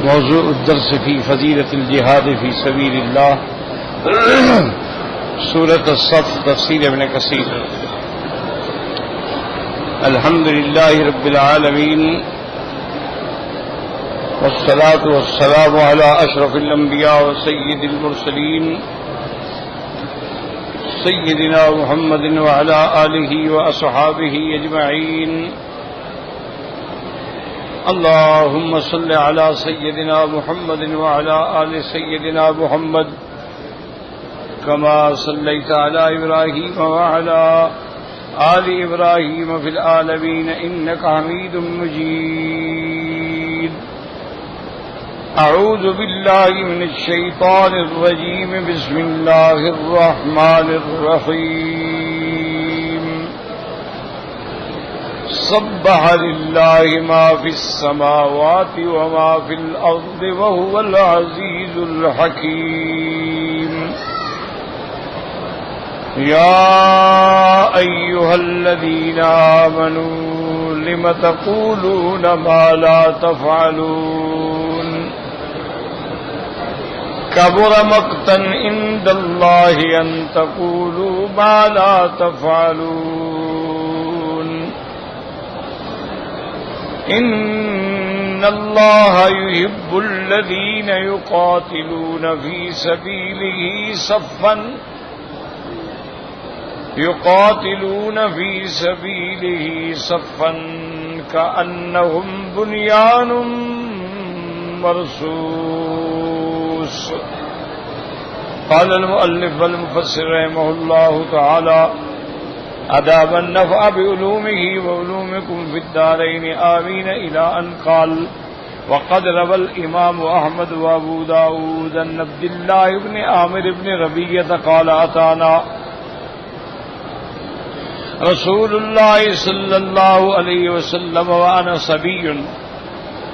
موضوع الدرس في فضيلة الجهاد في سبيل الله سورة الصف تفسير ابن كثير. الحمد لله رب العالمين والصلاة والسلام على أشرف الأنبياء وسيد المرسلين سيدنا محمد وعلى آله وأصحابه أجمعين. اللهم صل على سيدنا محمد وعلى آل سيدنا محمد كما صليت على إبراهيم وعلى آل إبراهيم في العالمين إنك حميد مجيد. أعوذ بالله من الشيطان الرجيم. بسم الله الرحمن الرحيم. سبح لله ما في السماوات وما في الأرض وهو العزيز الحكيم. يا أيها الذين آمنوا لم تقولون ما لا تفعلون كبر مقتا عند الله أن تقولوا ما لا تفعلون. إن الله يحب الذين يقاتلون في سبيله صفا كأنهم بنيان مرصوص. قال المؤلف والمفسر رحمه الله تعالى أدام النفع بعلومه وعلومكم في الدارين آمين إلى أن قال وقد روى الإمام أحمد وأبو داود عن عبد الله بن عامر بن ربيعة قال أتانا رسول الله صلى الله عليه وسلم وأنا صبي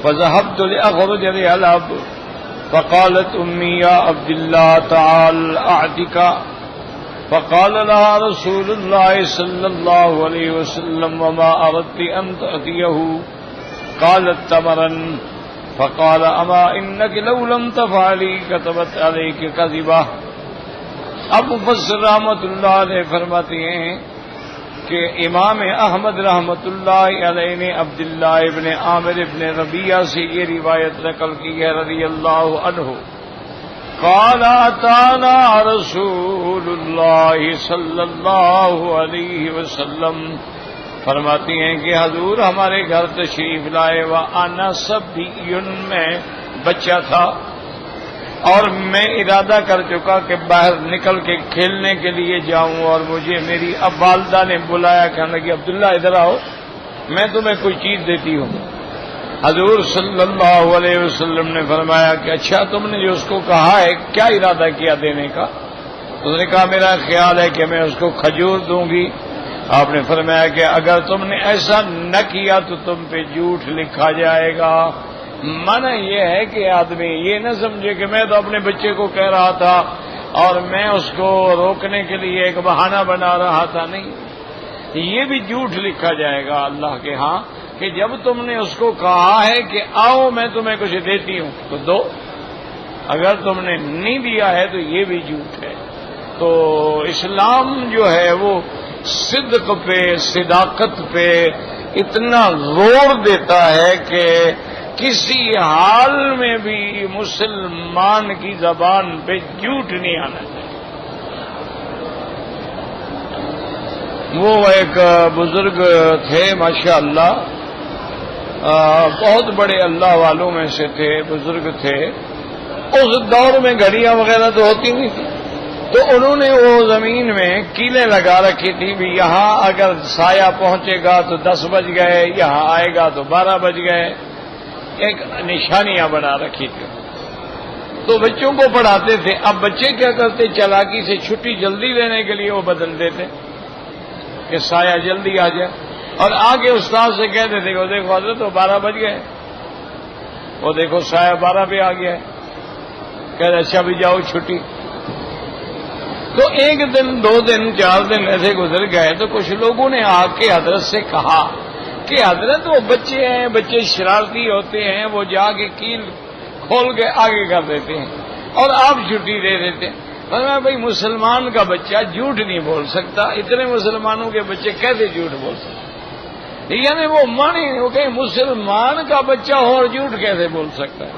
فذهبت لأخرج لألعب فقالت أمي يا عبد الله تعال أعتك فقال لها رسول الله صلى الله عليه وسلم وما أردت أن تأتيه قالت تمرا فقال أما إنك لو لم تفعلي كتبت عليك كذبة. اب مفسر رحمۃ اللہ علیہ فرماتے ہیں کہ امام احمد رحمۃ اللہ علیہ نے عبداللہ ابن عامر ابن ربیعہ سے یہ روایت نقل کی ہے رضی اللہ عنہ. قال اتانا رسول اللہ صلی اللہ علیہ وسلم فرماتی ہیں کہ حضور ہمارے گھر تشریف لائے وانا صبی میں بچہ تھا اور میں ارادہ کر چکا کہ باہر نکل کے کھیلنے کے لیے جاؤں اور مجھے میری اب والدہ نے بلایا کہنے لگی عبداللہ ادھر آؤ میں تمہیں کوئی چیز دیتی ہوں. حضور صلی اللہ علیہ وسلم نے فرمایا کہ اچھا تم نے جو اس کو کہا ہے کیا ارادہ کیا دینے کا؟ اس نے کہا میرا خیال ہے کہ میں اس کو کھجور دوں گی. آپ نے فرمایا کہ اگر تم نے ایسا نہ کیا تو تم پہ جھوٹ لکھا جائے گا. معنی یہ ہے کہ آدمی یہ نہ سمجھے کہ میں تو اپنے بچے کو کہہ رہا تھا اور میں اس کو روکنے کے لیے ایک بہانہ بنا رہا تھا. نہیں، یہ بھی جھوٹ لکھا جائے گا اللہ کے ہاں کہ جب تم نے اس کو کہا ہے کہ آؤ میں تمہیں کچھ دیتی ہوں تو دو، اگر تم نے نہیں دیا ہے تو یہ بھی جھوٹ ہے. تو اسلام جو ہے وہ صدق پہ صداقت پہ اتنا زور دیتا ہے کہ کسی حال میں بھی مسلمان کی زبان پہ جھوٹ نہیں آنا چاہیے. وہ ایک بزرگ تھے ماشاءاللہ، بہت بڑے اللہ والوں میں سے تھے، بزرگ تھے. اس دور میں گھڑیاں وغیرہ تو ہوتی نہیں تھی، تو انہوں نے وہ زمین میں کیلیں لگا رکھی تھی بھی یہاں اگر سایہ پہنچے گا تو 10 بج گئے، یہاں آئے گا تو 12 بج گئے. ایک نشانیاں بنا رکھی تھی. تو بچوں کو پڑھاتے تھے. اب بچے کیا کرتے، چالاکی سے چھٹی جلدی لینے کے لیے وہ بدل دیتے کہ سایہ جلدی آ جائے اور آگے استاد سے کہتے تھے کہ دیکھو حضرت تو 12 بج گئے، وہ دیکھو سایہ 12 پہ آ گیا ہے. کہتے اچھا بھی جاؤ چھٹی. تو ایک دن 2 دن 4 دن ایسے گزر گئے تو کچھ لوگوں نے آ کے حضرت سے کہا کہ حضرت وہ بچے ہیں، بچے شرارتی ہوتے ہیں، وہ جا کے کیل کھول کے آگے کر دیتے ہیں اور آپ چھٹی دے دیتے ہیں. فرمایا بھائی مسلمان کا بچہ جھوٹ نہیں بول سکتا، اتنے مسلمانوں کے بچے کیسے جھوٹ بول سکتے؟ یعنی وہ مانی وہ کہ مسلمان کا بچہ ہو اور جھوٹ کیسے بول سکتا ہے؟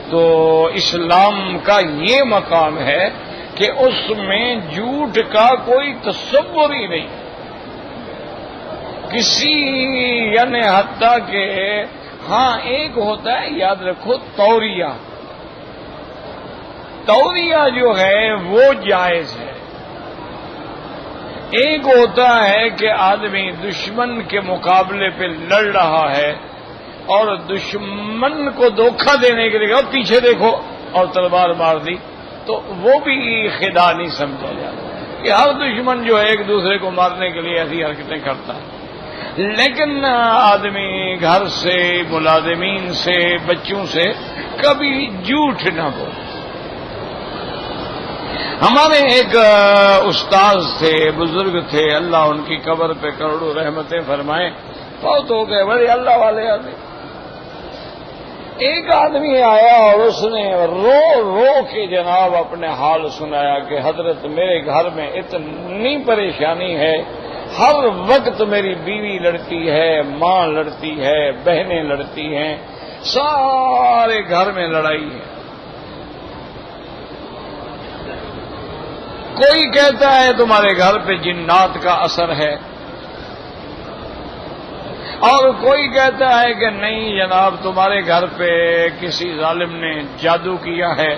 تو اسلام کا یہ مقام ہے کہ اس میں جھوٹ کا کوئی تصور ہی نہیں کسی، یعنی حتیٰ کہ ہاں ایک ہوتا ہے یاد رکھو توریہ جو ہے وہ جائز ہے. ایک ہوتا ہے کہ آدمی دشمن کے مقابلے پہ لڑ رہا ہے اور دشمن کو دھوکہ دینے کے لیے اور پیچھے دیکھو اور تلوار مار دی، تو وہ بھی خدا نہیں سمجھا جاتا کہ ہر دشمن جو ہے ایک دوسرے کو مارنے کے لیے ایسی حرکتیں کرتا ہے. لیکن آدمی گھر سے، ملازمین سے، بچوں سے کبھی جھوٹ نہ بولے. ہمارے ایک استاد تھے، بزرگ تھے، اللہ ان کی قبر پہ کروڑوں رحمتیں فرمائے، بہت ہو گئے، بڑے اللہ والے آدمی. ایک آدمی آیا اور اس نے رو رو کے جناب اپنے حال سنایا کہ حضرت میرے گھر میں اتنی پریشانی ہے، ہر وقت میری بیوی لڑتی ہے، ماں لڑتی ہے، بہنیں لڑتی ہیں، سارے گھر میں لڑائی ہے. کوئی کہتا ہے تمہارے گھر پہ جنات کا اثر ہے، اور کوئی کہتا ہے کہ نہیں جناب تمہارے گھر پہ کسی ظالم نے جادو کیا ہے.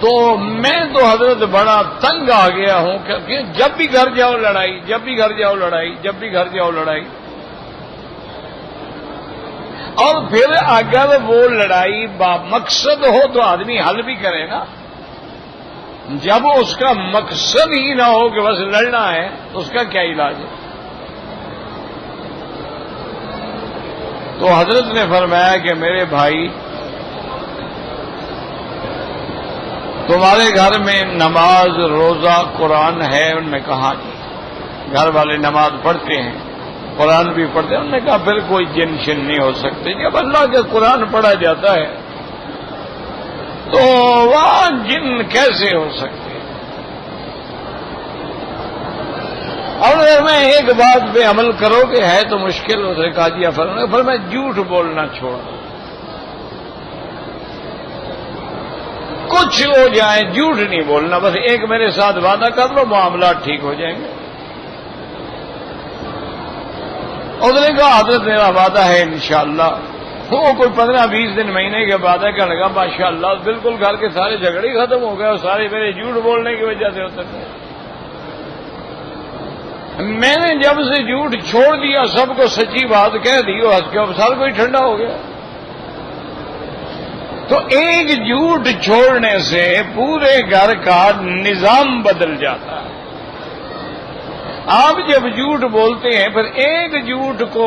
تو میں تو حضرت بڑا تنگ آ گیا ہوں کہ جب بھی گھر جاؤ لڑائی، جب بھی گھر جاؤ لڑائی، جب بھی گھر جاؤ لڑائی. اور پھر اگر وہ لڑائی با مقصد ہو تو آدمی حل بھی کرے نا. جب اس کا مقصد ہی نہ ہو کہ بس لڑنا ہے تو اس کا کیا علاج ہے؟ تو حضرت نے فرمایا کہ میرے بھائی تمہارے گھر میں نماز، روزہ، قرآن ہے؟ ان نے کہا جی. گھر والے نماز پڑھتے ہیں، قرآن بھی پڑھتے ہیں. انہوں نے کہا پھر کوئی جن شن نہیں ہو سکتے. جب اللہ کا قرآن پڑھا جاتا ہے تو وہاں جن کیسے ہو سکتے؟ اور اگر میں ایک بات پہ عمل کرو کہ ہے تو مشکل ہو سکے. کہا جی فرمایا پھر میں جھوٹ بولنا چھوڑ دوں، کچھ ہو جائے جھوٹ نہیں بولنا، بس ایک میرے ساتھ وعدہ کر لو معاملات ٹھیک ہو جائیں گے. اس نے کہا حضرت میرا وعدہ ہے انشاءاللہ. وہ کوئی 15-20 دن مہینے کے بعد ہے کہ لگا ماشاءاللہ بالکل گھر کے سارے جھگڑے ختم ہو گئے اور سارے میرے جھوٹ بولنے کی وجہ سے ہوتے تھے. میں نے جب سے جھوٹ چھوڑ دیا، سب کو سچی بات کہہ دی اور ہنس کے اب سال کوئی ٹھنڈا ہو گیا. تو ایک جھوٹ چھوڑنے سے پورے گھر کا نظام بدل جاتا ہے. آپ جب جھوٹ بولتے ہیں پھر ایک جھوٹ کو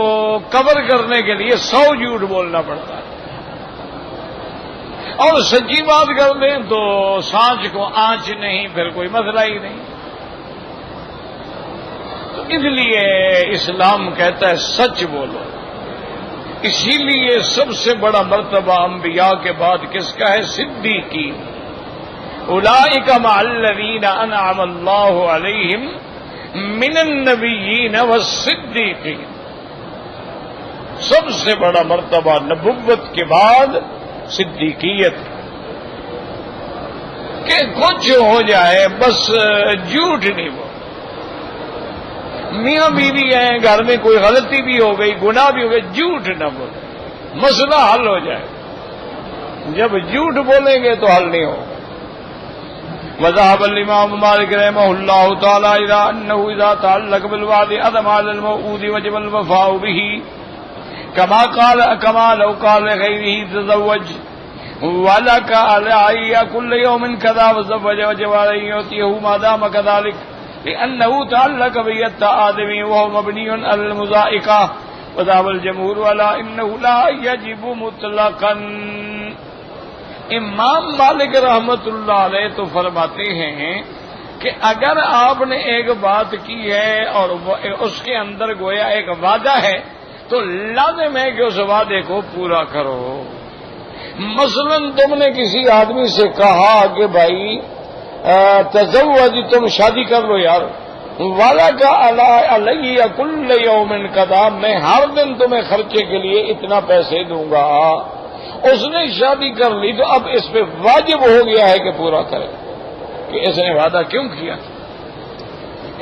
کور کرنے کے لیے 100 جھوٹ بولنا پڑتا ہے، اور سچی بات کر دیں تو سانچ کو آنچ نہیں، پھر کوئی مسئلہ ہی نہیں. تو اس لیے اسلام کہتا ہے سچ بولو. اسی لیے سب سے بڑا مرتبہ انبیاء کے بعد کس کا ہے؟ صدیقی. اولئک مع الذین انعم اللہ علیہم من النبیین والصدیقین. سب سے بڑا مرتبہ نبوت کے بعد صدیقیت، کہ کچھ ہو جائے بس جھوٹ نہیں بول. میاں بیوی ہیں، گھر میں کوئی غلطی بھی ہو گئی، گناہ بھی ہو گئی، جھوٹ نہ بولے، مسئلہ حل ہو جائے. جب جھوٹ بولیں گے تو حل نہیں ہوگا. وذهب الامام مالک رحمہ اللہ تعالی الى انه اذا تعلق بالوعد عدم على الموعود وجب الوفاء به كما لو قال غيره تزوج ولك علي كل يوم كذا وزوج وجب عليه يعطيه ما دام كذلك لأنه تعلق بيد آدمی وهو مبني على المضائقة. وذهب الجمهور ولا إنه لا يجب مطلقا. امام مالک رحمت اللہ علیہ تو فرماتے ہیں کہ اگر آپ نے ایک بات کی ہے اور اس کے اندر گویا ایک وعدہ ہے تو لازم ہے کہ اس وعدے کو پورا کرو۔ مثلا تم نے کسی آدمی سے کہا کہ بھائی تزوج، تم شادی کر لو یار، والا کا علیہ کل یوم قضا، میں ہر دن تمہیں خرچے کے لیے اتنا پیسے دوں گا۔ اس نے شادی کر لی تو اب اس پہ واجب ہو گیا ہے کہ پورا کرے، کہ اس نے وعدہ کیوں کیا؟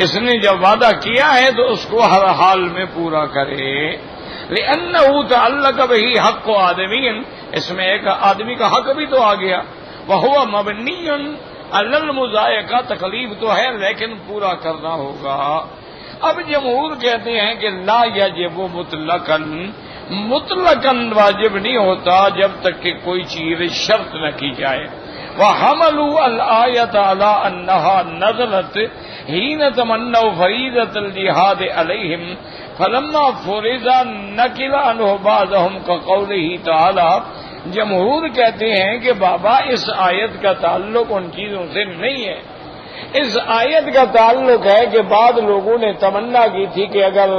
اس نے جب وعدہ کیا ہے تو اس کو ہر حال میں پورا کرے۔ لأنه تعلق به حق آدمی، اس میں ایک آدمی کا حق بھی تو آ گیا۔ وهو مبنی علی المضائقہ، تکلیف تو ہے لیکن پورا کرنا ہوگا۔ اب جمہور کہتے ہیں کہ لا یجب مطلقاً واجب نہیں ہوتا جب تک کہ کوئی چیز شرط نہ کی جائے۔ وحملوا الآیۃ علی انہا نزلت حین تمنوا فریضۃ الجہاد علیہم فلما فرض نقل عنہ بعضهم كقولہ تعالی۔ جمہور کہتے ہیں کہ بابا اس آیت کا تعلق ان چیزوں سے نہیں ہے، اس آیت کا تعلق ہے کہ بعض لوگوں نے تمنا کی تھی کہ اگر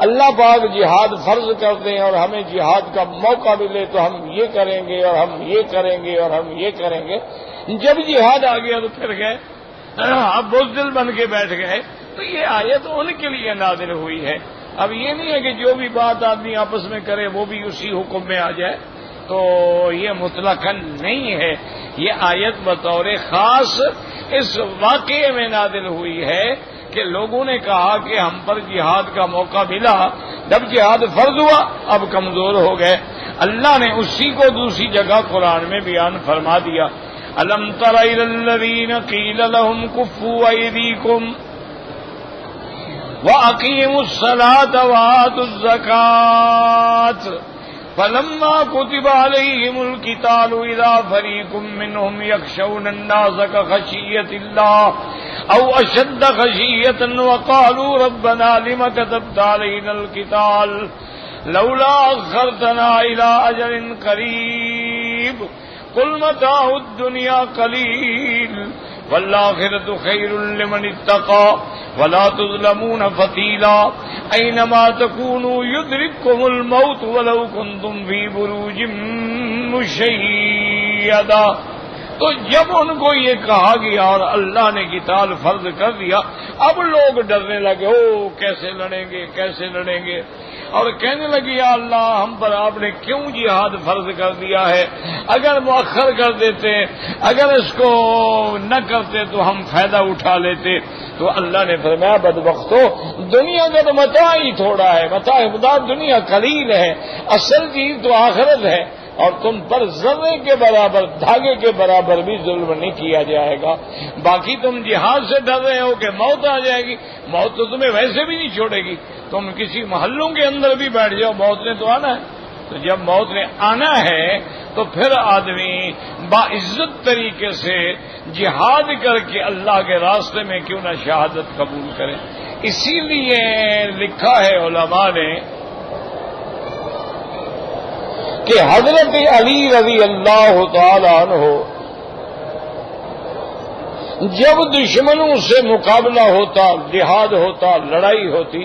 اللہ پاک جہاد فرض کر دیں اور ہمیں جہاد کا موقع ملے تو ہم یہ کریں گے اور ہم یہ کریں گے اور ہم یہ کریں گے۔ جب جہاد آ گیا تو پھر گئے، اب بزدل بن کے بیٹھ گئے۔ تو یہ آیت ان کے لیے نازل ہوئی ہے۔ اب یہ نہیں ہے کہ جو بھی بات آدمی آپس میں کرے وہ بھی اسی حکم میں آ جائے، تو یہ مطلقاً نہیں ہے۔ یہ آیت بطور خاص اس واقعے میں نازل ہوئی ہے کہ لوگوں نے کہا کہ ہم پر جہاد کا موقع ملا، جب جہاد فرض ہوا اب کمزور ہو گئے۔ اللہ نے اسی کو دوسری جگہ قرآن میں بیان فرما دیا، الم تر الی الذین قیل لهم کفوا ایدیکم وَأَقِيمُوا الصَّلَاةَ وَآتُوا الزَّكَاةَ فَلَمَّا كُتِبَ عَلَيْهِمُ الْقِتَالُ إِذَا فَرِيقٌ مِّنْهُمْ يَخْشَوْنَ النَّاسَ كَخَشْيَةِ اللَّهِ أَوْ أَشَدَّ خَشْيَةً وَقَالُوا رَبَّنَا لِمَ كَتَبْتَ عَلَيْنَا الْقِتَالَ لَوْلَا أَخَّرْتَنَا إِلَىٰ أَجَلٍ قَرِيبٍ قُلْ مَتَاعُ الدُّنْيَا قَلِيلٌ وَالْآخِرَةُ خَيْرٌ لِّمَنِ اتَّقَىٰ وَلَا تُظْلَمُونَ فَتِيلًا أَيْنَمَا تَكُونُوا يُدْرِككُّمُ الْمَوْتُ وَلَوْ كُنتُمْ فِي بُرُوجٍ مُّشَيَّدَةٍ۔ تو جب ان کو یہ کہا گیا اور اللہ نے قتال فرض کر دیا، اب لوگ ڈرنے لگے، او کیسے لڑیں گے کیسے لڑیں گے، اور کہنے لگے یا اللہ ہم پر آپ نے کیوں جہاد فرض کر دیا ہے، اگر مؤخر کر دیتے، اگر اس کو نہ کرتے تو ہم فائدہ اٹھا لیتے۔ تو اللہ نے فرمایا بدبختو، دنیا کا تو متاع ہی تھوڑا ہے، متاع دنیا قلیل ہے، اصل چیز تو آخرت ہے، اور تم پر ذرے کے برابر دھاگے کے برابر بھی ظلم نہیں کیا جائے گا۔ باقی تم جہاد سے ڈر رہے ہو کہ موت آ جائے گی، موت تو تمہیں ویسے بھی نہیں چھوڑے گی، تم کسی محلوں کے اندر بھی بیٹھ جاؤ، موت نے تو آنا ہے۔ تو جب موت نے آنا ہے تو پھر آدمی باعزت طریقے سے جہاد کر کے اللہ کے راستے میں کیوں نہ شہادت قبول کرے۔ اسی لیے لکھا ہے علماء نے کہ حضرت علی رضی اللہ تعالی عنہ جب دشمنوں سے مقابلہ ہوتا، جہاد ہوتا، لڑائی ہوتی،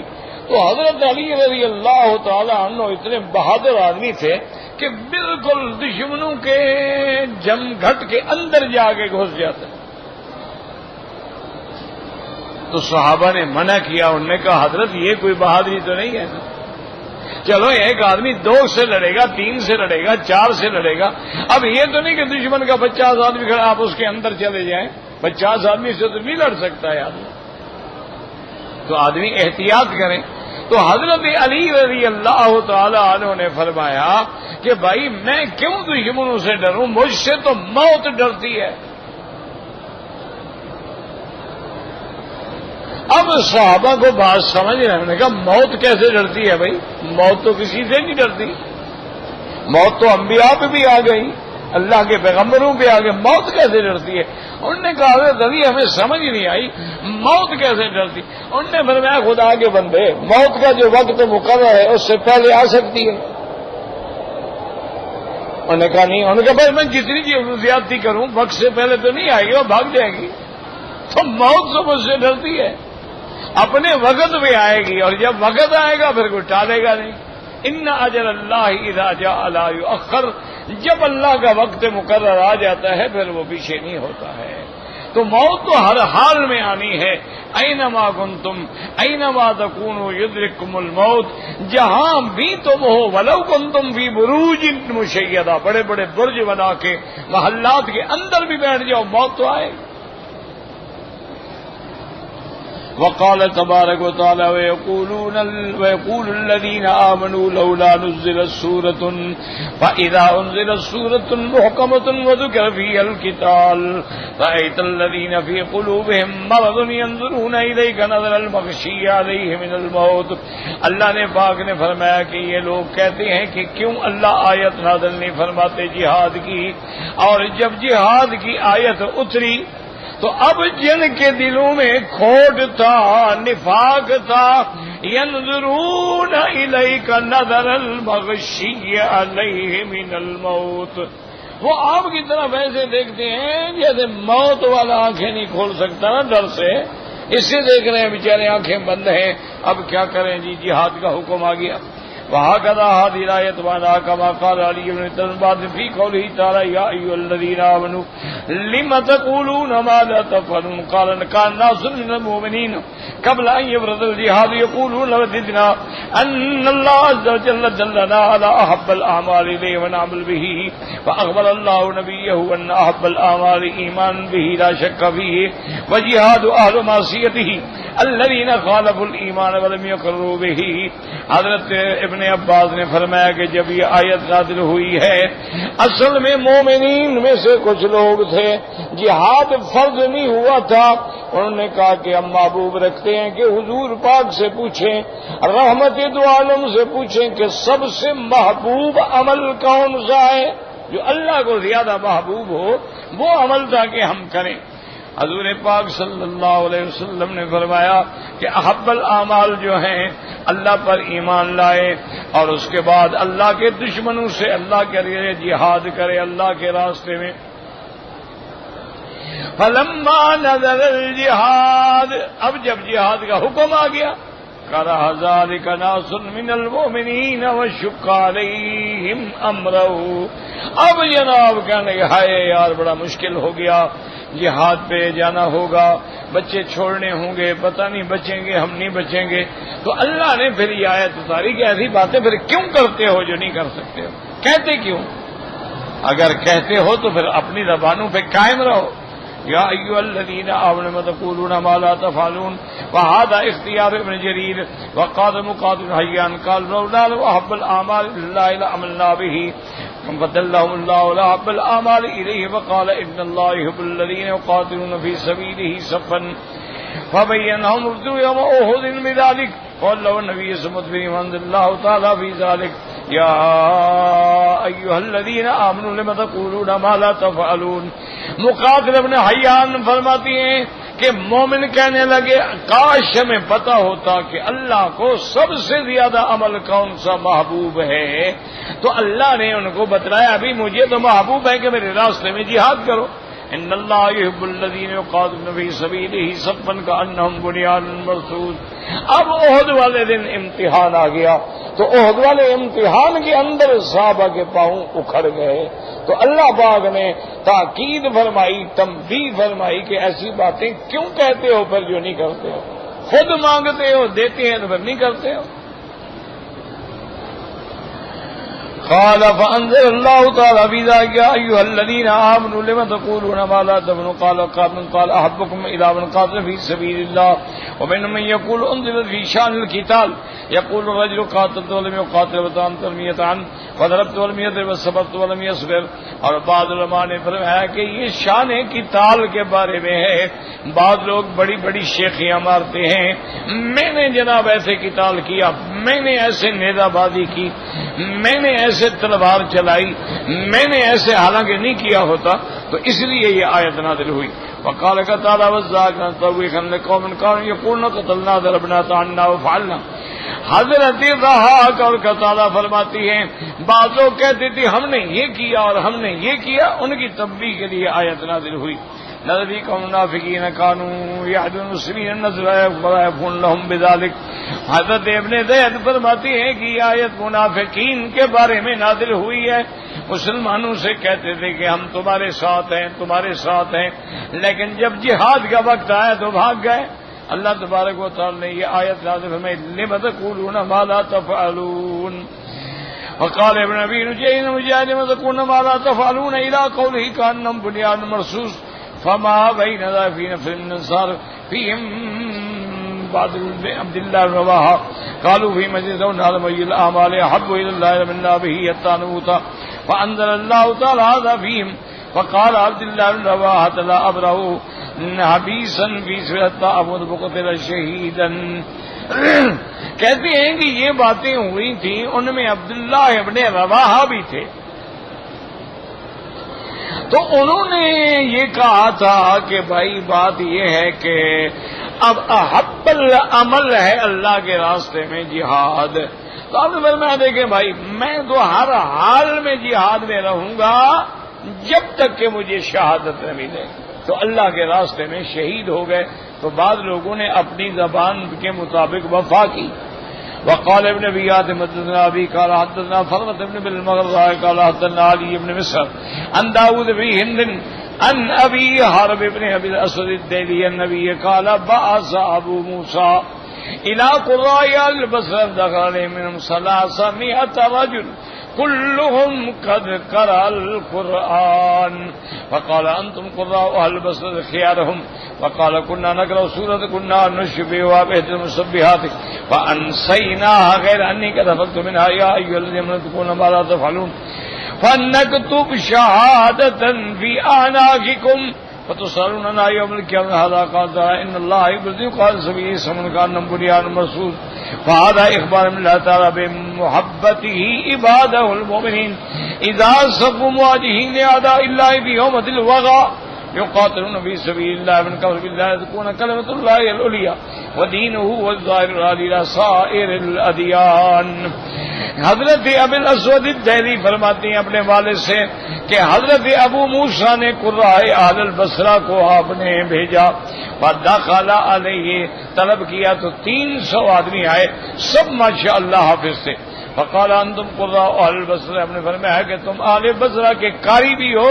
تو حضرت علی رضی اللہ تعالی عنہ اتنے بہادر آدمی تھے کہ بالکل دشمنوں کے جم گھٹ کے اندر جا کے گھس جاتے۔ تو صحابہ نے منع کیا، انہوں نے کہا حضرت یہ کوئی بہادری تو نہیں ہے نا، چلو ایک آدمی 2 سے لڑے گا، 3 سے لڑے گا، 4 سے لڑے گا، اب یہ تو نہیں کہ دشمن کا 50 آدمی کھڑا آپ اس کے اندر چلے جائیں، 50 آدمی سے تو نہیں لڑ سکتا ہے آدمی، تو آدمی احتیاط کریں۔ تو حضرت علی رضی اللہ تعالی عنہ نے فرمایا کہ بھائی میں کیوں دشمنوں سے ڈروں، مجھ سے تو موت ڈرتی ہے۔ اب صحابہ کو بات سمجھ رہے ہیں، کہا موت کیسے ڈرتی ہے بھائی، موت تو کسی سے نہیں ڈرتی، موت تو انبیاء پہ بھی آ گئی، اللہ کے پیغمبروں پہ آ گئی، موت کیسے ڈرتی ہے؟ انہوں نے کہا دلی ہمیں سمجھ نہیں آئی موت کیسے ڈرتی۔ انہوں نے فرمایا خدا کے بندے، موت کا جو وقت مقرر ہے اس سے پہلے آ سکتی ہے۔ انہوں نے کہا نہیں، انہوں نے کہا بھائی میں جتنی زیادتی کروں وقت سے پہلے تو نہیں آئے گی، وہ بھاگ جائے گی، تو موت تو مجھ سے ڈرتی ہے، اپنے وقت بھی آئے گی، اور جب وقت آئے گا پھر کوئی ٹالے گا نہیں۔ ان اجل اللہ اذا جاء لا یؤخر، جب اللہ کا وقت مقرر آ جاتا ہے پھر وہ پیچھے نہیں ہوتا ہے۔ تو موت تو ہر حال میں آنی ہے، اینما کنتم اینما تکونوا یدرککم الموت، جہاں بھی تم ہو، ولو کنتم فی بروج مشیدہ، بڑے بڑے برج بنا کے محلات کے اندر بھی بیٹھ جاؤ، موت تو آئے گی۔ وقال تبارک و تعالی ويقول الذين آمنوا لولا نزلت سورة فإذا أنزلت سورة محكمة وذكر فيها القتال رأيت الذين في قلوبهم مرض ينظرون إليك نظر المغشي عليه من الموت۔ اللہ نے پاک نے فرمایا کہ یہ لوگ کہتے ہیں کہ کیوں اللہ آیت نازل نہیں فرماتے جہاد کی، اور جب جہاد کی آیت اتری تو اب جن کے دلوں میں کھوٹ تھا، نفاق تھا، ینظرون الیک نظر المغشی علیہ من الموت، وہ آپ کی طرف ایسے دیکھتے ہیں جیسے موت والا آنکھیں نہیں کھول سکتا نا ڈر سے، اس سے دیکھ رہے ہیں بیچارے آنکھیں بند ہیں، اب کیا کریں جی، جہاد کا حکم آ گیا۔ وهكذا هذه الآية معناها كما قال علي بن ابي طالب في قوله تعالى يا أيها الذين آمنوا لم تقولون ما لا تفعلون، قال كان الناس من المؤمنين قبل أن يفرض الجهاد يقولون وددنا أن الله عز وجل دلنا على أحب الأعمال إليه ونعمل به، فأخبر الله نبيه أن أحب الأعمال إيمان به لا شك فيه، وجهاد أهل معصيته الذين خالفوا الإيمان ولم يقروا به۔ حضرت ابن عباس نے فرمایا کہ جب یہ آیت نازل ہوئی ہے، اصل میں مومنین میں سے کچھ لوگ تھے، جہاد فرض نہیں ہوا تھا، انہوں نے کہا کہ ہم محبوب رکھتے ہیں کہ حضور پاک سے پوچھیں، رحمت دو عالم سے پوچھیں کہ سب سے محبوب عمل کون سا ہے، جو اللہ کو زیادہ محبوب ہو وہ عمل تھا کہ ہم کریں۔ حضور پاک صلی اللہ علیہ وسلم نے فرمایا کہ احب الاعمال جو ہیں اللہ پر ایمان لائے اور اس کے بعد اللہ کے دشمنوں سے اللہ کے لیے جہاد کرے اللہ کے راستے میں۔ فلما نزل الجہاد، اب جب جہاد کا حکم آ گیا، کرہ ذلک ناس من المؤمنین وشق علیہم امرہ، اب جناب کہنے کہ ہائے یار بڑا مشکل ہو گیا، جہاد پہ جانا ہوگا، بچے چھوڑنے ہوں گے، پتہ نہیں بچیں گے ہم نہیں بچیں گے، تو اللہ نے پھر یہ آیت اتاری کہ ایسی باتیں پھر کیوں کرتے ہو جو نہیں کر سکتے ہو، کہتے کیوں؟ اگر کہتے ہو تو پھر اپنی زبانوں پہ قائم رہو۔ یا ایھا الذین آمنوا تقولون ما لا تفعلون، وهذا اختیار ابن جریر وقال مقاتل حیان قال لولا احب الاعمال لله لعملنا به فدلهم الله على احب الاعمال الیہ وقال ان اللہ يحب الذین يقاتلون في سبیلہ صفا فبینهم رسول یوم احد بذلك قال له النبي صلی اللہ علیہ وسلم انزل اللہ تعالی في ذلك یا ایھا الذین آمنوا لم تقولون ما لا تفعلون۔ مقاتل ابن حیان فرماتی ہیں کہ مومن کہنے لگے کاش ہمیں پتہ ہوتا کہ اللہ کو سب سے زیادہ عمل کون سا محبوب ہے، تو اللہ نے ان کو بتلایا ابھی مجھے تو محبوب ہے کہ میرے راستے میں جہاد کرو۔ ان اللہ يحب الذین یقاتلون فی سبیلہ صفا کأنہم بنیان مرصوص۔ اب احد والے دن امتحان آ گیا، تو احد والے امتحان کے اندر صحابہ کے پاؤں اکھڑ گئے، تو اللہ پاک نے تاکید فرمائی، تنبیہ فرمائی کہ ایسی باتیں کیوں کہتے ہو پھر جو نہیں کرتے ہو، خود مانگتے ہو دیتے ہیں تو پھر نہیں کرتے ہو۔ قال فانزل الله تعالى في ذلك يا ايها الذين امنوا لم تقولون ما لا تفعلون قال احبكم الى من قاتل في سبيل الله ومن من يقول انزل في شان القتال يقول الرجل قاتلت ولم يقاتل وتم ترمية عنه وضربت ولم يضرب وصبرت ولم يصبر۔ اور بعض علماء نے فرمایا کہ یہ شان قتال کے بارے میں ہے، بعض لوگ بڑی بڑی شیخیاں مارتے ہیں، میں نے جناب ایسے قتال کیا، میں نے ایسے نیزہ بازی کی، میں نے ایسے تلوار چلائی، میں نے ایسے حالانکہ نہیں کیا ہوتا، تو اس لیے یہ آیت نازل ہوئی۔ وقال تعالی وذاکرا توبیخا لقوم كانوا يقولون قتلنا ضربنا طعننا وفعلنا۔ حضرت ضحاک اور قتادہ فرماتی ہیں بعض لوگ کہتے تھے ہم نے یہ کیا اور ہم نے یہ کیا، ان کی تنبیہ کے لیے آیت نازل ہوئی۔ نذری کا منافقین کانوا یعدون المسلمین نزل فیکون لهم بذلک. حضرت ابن زید فرماتے ہیں کہ یہ آیت منافقین کے بارے میں نازل ہوئی ہے. مسلمانوں سے کہتے تھے کہ ہم تمہارے ساتھ ہیں تمہارے ساتھ ہیں، لیکن جب جہاد کا وقت آیا تو بھاگ گئے. اللہ تبارک و تعالی نے یہ آیت نازل فرمائی لم تقولون ما لا تفعلون وقال ابن ابي نجيم مجاهد لم تقولون ما لا تفعلون الى قوله كانهم بنيان مرصوص فما بين ذا في نفس الانصار فيهم بعد عبد الله رواها قالوا في مسجد ونعلم أي الأعمال أحب إلى الله منا به التانوت فأنزل الله تعالى هذا فيهم فقال عبد الله بن رواحة لا أبره حبيسا في سورة أمود بقتل شهيدا. کہتے ہیں کہ یہ باتیں ہوئی تھیں، ان میں عبداللہ ابن رواحہ بھی تھے. تو انہوں نے یہ کہا تھا کہ بھائی بات یہ ہے کہ اب احب العمل ہے اللہ کے راستے میں جہاد. تو آپ نے فرمایا دیکھیں بھائی میں تو ہر حال میں جہاد میں رہوں گا جب تک کہ مجھے شہادت نہ ملے. تو اللہ کے راستے میں شہید ہو گئے. تو بعض لوگوں نے اپنی زبان کے مطابق وفا کی. وقال ابن ابي حاتم حدثنا ابي قال حدثنا فرقة بن بالمغراء قال حدثنا علي بن مسعر عن داود بن هند عن ابي حرب بن ابي الاسود الديلي النبي قال بعث ابو موسى الى قراء البصره دخل منهم 300 رجل كلهم قد قرأ القرآن فقال أنتم قراء أهل البصرة خيارهم فقال كنا نقرأ سورة كنا نشبهها بإحدى المسبحات فأنسيناها غير أني كتبت منها يا أيها الذين تقولون ما لا تفعلون فنكتب شهادة في أعناقكم فتسألون عن يوم القيامة. هذا قال إن الله يبذل قال سبيل سمن كان بنيان مرصوص. فهذا إخبار من الله تعالى بمحبته عباده المؤمنين إذا صفوا مواجهين لأعداء الله في يوم الوغى يقاتلون في سبيل الله من قبل بالله تكون كلمة الله العليا ودينه والظاهر إلى سائر الأديان. حضرت ابی الاسود الدہلی فرماتے ہیں اپنے والد سے کہ حضرت ابو موسیٰ نے قراء اہل البصرہ کو آپ نے بھیجا. فدخل علیہ طلب کیا تو 300 آدمی آئے، سب ماشاءاللہ حافظ تھے. فقال انتم قراء اہل البصرہ، ہم نے فرمایا کہ تم اہل بصرہ کے قاری بھی ہو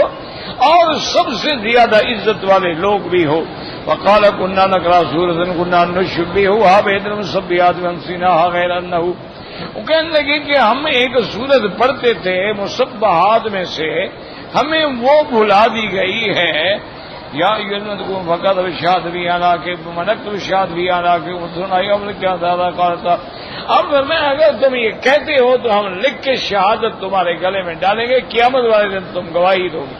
اور سب سے زیادہ عزت والے لوگ بھی ہو. وقال كنا نقرأ سورة كنا نشبهها بإحدى المسبحات فأنسيناها غير أنه. وہ کہنے لگے کہ ہم ایک سورت پڑھتے تھے مسبحات میں سے، ہمیں وہ بھلا دی گئی ہے. یا فقط ارشاد بھی آنا کہ منقط ارشاد بھی آنا کہ کیا زیادہ کہا تھا. اب میں اگر تم یہ کہتے ہو تو ہم لکھ کے شہادت تمہارے گلے میں ڈالیں گے، قیامت والے دن تم گواہی دو گے.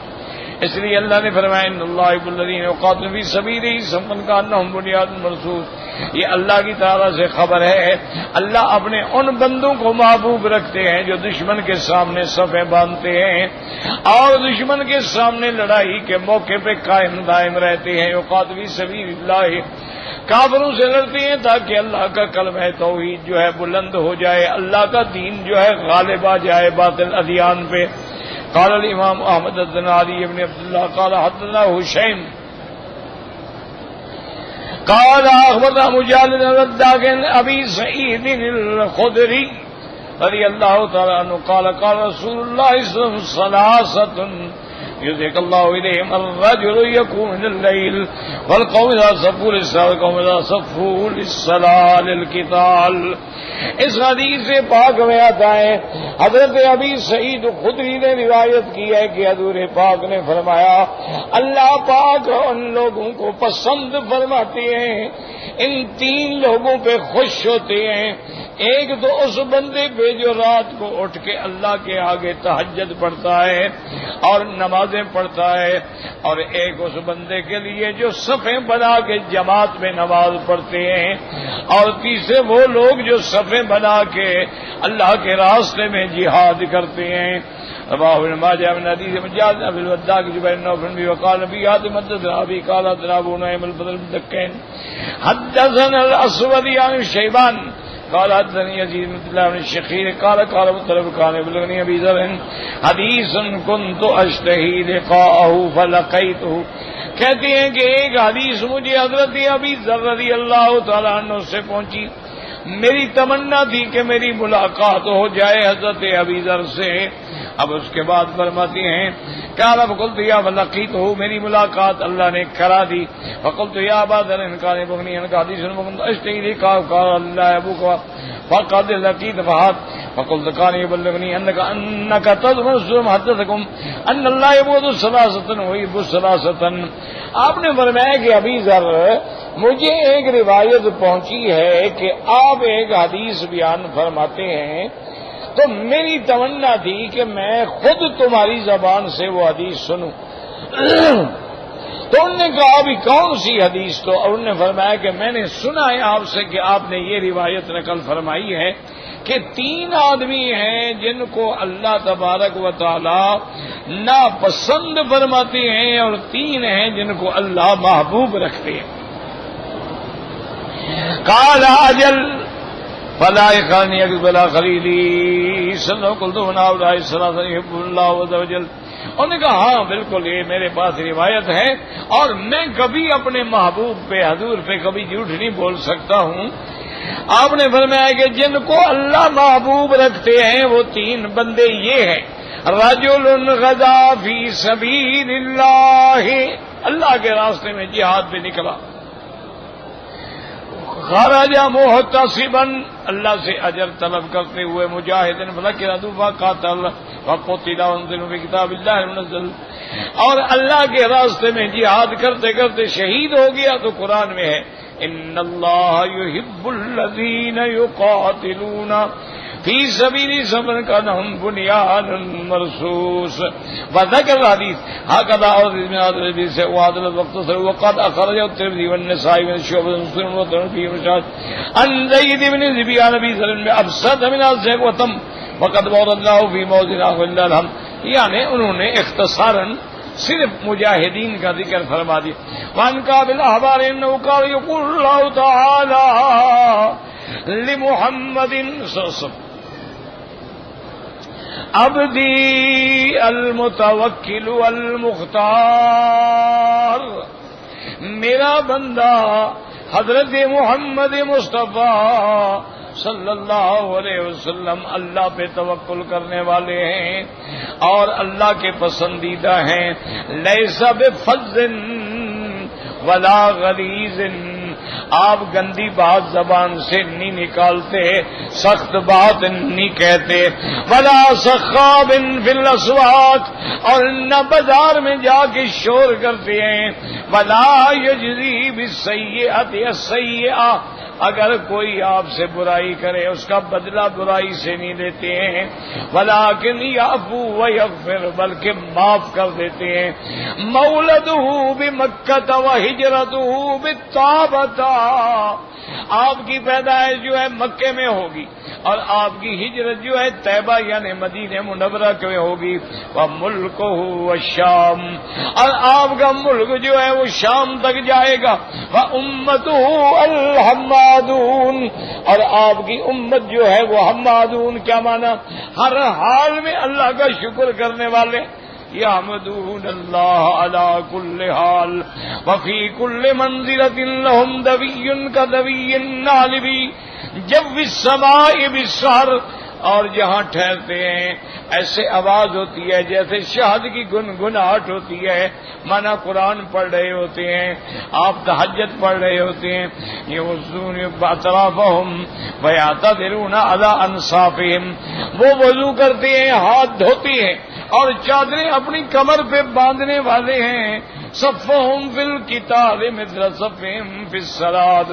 اس لیے اللہ نے فرمایا ان اللہ یحب الذین یقاتلون فی سبیلہ صفا کانہم بنیان مرصوص. یہ اللہ کی طرف سے خبر ہے. اللہ اپنے ان بندوں کو محبوب رکھتے ہیں جو دشمن کے سامنے صفیں باندھتے ہیں اور دشمن کے سامنے لڑائی کے موقع پہ قائم دائم رہتے ہیں. یقاتلون فی سبیل اللہ، کافروں سے لڑتے ہیں تاکہ اللہ کا کلمہ توحید جو ہے بلند ہو جائے، اللہ کا دین جو ہے غالب آ جائے باطل ادیان پہ. قال الامام احمد بن علي بن عبد الله قال حدثنا هشيم قال اخبرنا مجالد الرداء عن ابي سعيد الخدري رضي الله تعالى عنه قال قال رسول الله صلى الله عليه وسلم ثلاثه يذكر الله إليهم الرجل يقوم من الليل والقوم إذا صفوا للصلاة والقوم إذا صفوا للصلاة للقتال. اس حدیث پاک میں آتا ہے حضرت ابی سعید خدری نے روایت کی ہے کہ حضور پاک نے فرمایا اللہ پاک ان لوگوں کو پسند فرماتے ہیں، ان 3 لوگوں پہ خوش ہوتے ہیں. ایک تو اس بندے پہ جو رات کو اٹھ کے اللہ کے آگے تہجد پڑھتا ہے اور نمازیں پڑھتا ہے، اور ایک اس بندے کے لیے جو صفیں بنا کے جماعت میں نماز پڑھتے ہیں، اور تیسرے وہ لوگ جو صفیں بنا کے اللہ کے راستے میں جہاد کرتے ہیں. رواه ابن ماجه من حديث مجاهد بن الوداع جبير بن نوفل وقال ابي حاتم حدثنا ابي قال حدثنا ابو نعيم الفضل بن دكين حدثنا الاسود عن شيبان قال حدثني يزيد بن الله بن الشخير قال قال مطلب كان يبلغني ابي ذر حديث كنت اشتهي لقاءه فلقيته کہتے ہیں کہ ایک حدیث مجھے حضرت ابی ذر رضی اللہ تعالیٰ عنہ سے پہنچی، میری تمنا تھی کہ میری ملاقات ہو جائے حضرت ابی ذر سے۔ اب اس کے بعد فرماتی ہیں قال فقلت یا لقیت ہو، میری ملاقات اللہ نے کرا دی۔ فقلت یا ابا ذر ان کان یبغنی ان حدیث اشتہی قال اللہ ابوک فقد لقیت فہد فقلت کان یبلغنی انک تذكر حدثکم ان اللہ یبغض ثلاثۃ ویحب ثلاثۃ۔ آپ نے فرمایا کہ ابی ذر مجھے ایک روایت پہنچی ہے کہ آپ ایک حدیث بیان فرماتے ہیں، تو میری تمنا تھی کہ میں خود تمہاری زبان سے وہ حدیث سنوں۔ تو انہوں نے کہا ابھی کون سی حدیث؟ تو انہوں نے فرمایا کہ میں نے سنا ہے آپ سے کہ آپ نے یہ روایت نقل فرمائی ہے کہ 3 آدمی ہیں جن کو اللہ تبارک و تعالی ناپسند فرماتے ہیں، اور 3 ہیں جن کو اللہ محبوب رکھتے ہیں۔ قال اجل فلا يخاني اقبل خليلي صلى الله عليه وسلم يحب الله عز وجل۔ انہوں نے کہا ہاں بالکل یہ میرے پاس روایت ہے، اور میں کبھی اپنے محبوب پہ حضور پہ کبھی جھوٹ نہیں بول سکتا ہوں۔ آپ نے فرمایا کہ جن کو اللہ محبوب رکھتے ہیں وہ 3 بندے یہ ہیں، رجل غزا فی سبیل اللہ، اللہ کے راستے میں جہاد پہ نکلا، خرج محتسبا، اللہ سے اجر طلب کرتے ہوئے، مجاہدن فلقی عدو فقاتل وقتل وانزل فی کتاب اللہ المنزل، اور اللہ کے راستے میں جہاد کرتے کرتے شہید ہو گیا۔ تو قرآن میں ہے ان اللہ یحب الذین یقاتلون فی سبیل صبر کانہم بنیان مرصوص۔ وذکر الحدیث هكذا اور من حدیث سے وعدل الوقت وقد اخرج الترمذی والنسائی من شعبہ مسلم وترمذی مشاهد ان زید بن ذبیان نبی صلی اللہ علیہ وسلم ابسط من الزق وتم وقد بارد الله في موضع الا الحمد، یعنی انہوں نے اختصاراً صرف مجاہدین کا ذکر فرما دیا۔ وان كعب الاحبار انه قال يقول الله تعالى لمحمد صلی اللہ علیہ وسلم عبدی المتوکل المختار، میرا بندہ حضرت محمد مصطفیٰ صلی اللہ علیہ وسلم اللہ پہ توکل کرنے والے ہیں اور اللہ کے پسندیدہ ہیں۔ لیس بفظ ولا غلیظ، آپ گندی بات زبان سے نہیں نکالتے، سخت بات نہیں کہتے، ولا سخاب فی الاسواق، اور نہ بازار میں جا کے شور کرتے ہیں، ولا یجزی بالسیئۃ السیئۃ، اگر کوئی آپ سے برائی کرے اس کا بدلہ برائی سے نہیں لیتے ہیں، ولیکن یعفو ویغفر، بلکہ معاف کر دیتے ہیں۔ مولدہ بمکہ وہجرتہ بالطابۃ، آپ کی پیدائش جو ہے مکے میں ہوگی اور آپ کی ہجرت جو ہے طیبہ یعنی مدینہ منورہ میں ہوگی۔ وملکہ والشام، اور آپ کا ملک جو ہے وہ شام تک جائے گا۔ وامتہ الحمادون، اور آپ کی امت جو ہے وہ حمادون، کیا معنی؟ ہر حال میں اللہ کا شکر کرنے والے، یحمدون اللہ علی کل حال وفی کل منزلۃ لہم دوی کدوی النعلب جوی السماء بالسحر، اور جہاں ٹھہرتے ہیں ایسے آواز ہوتی ہے جیسے شہد کی گنگناہٹ ہوتی ہے، مانا قرآن پڑھ رہے ہوتے ہیں، آپ تہجد پڑھ رہے ہوتے ہیں۔ یوزون باطرافہم ویعتذرون علی انصافہم، وہ وضو کرتے ہیں، ہاتھ دھوتے ہیں اور چادریں اپنی کمر پہ باندھنے والے ہیں۔ صفہم فی القتال مثل صفہم فی الصلاۃ،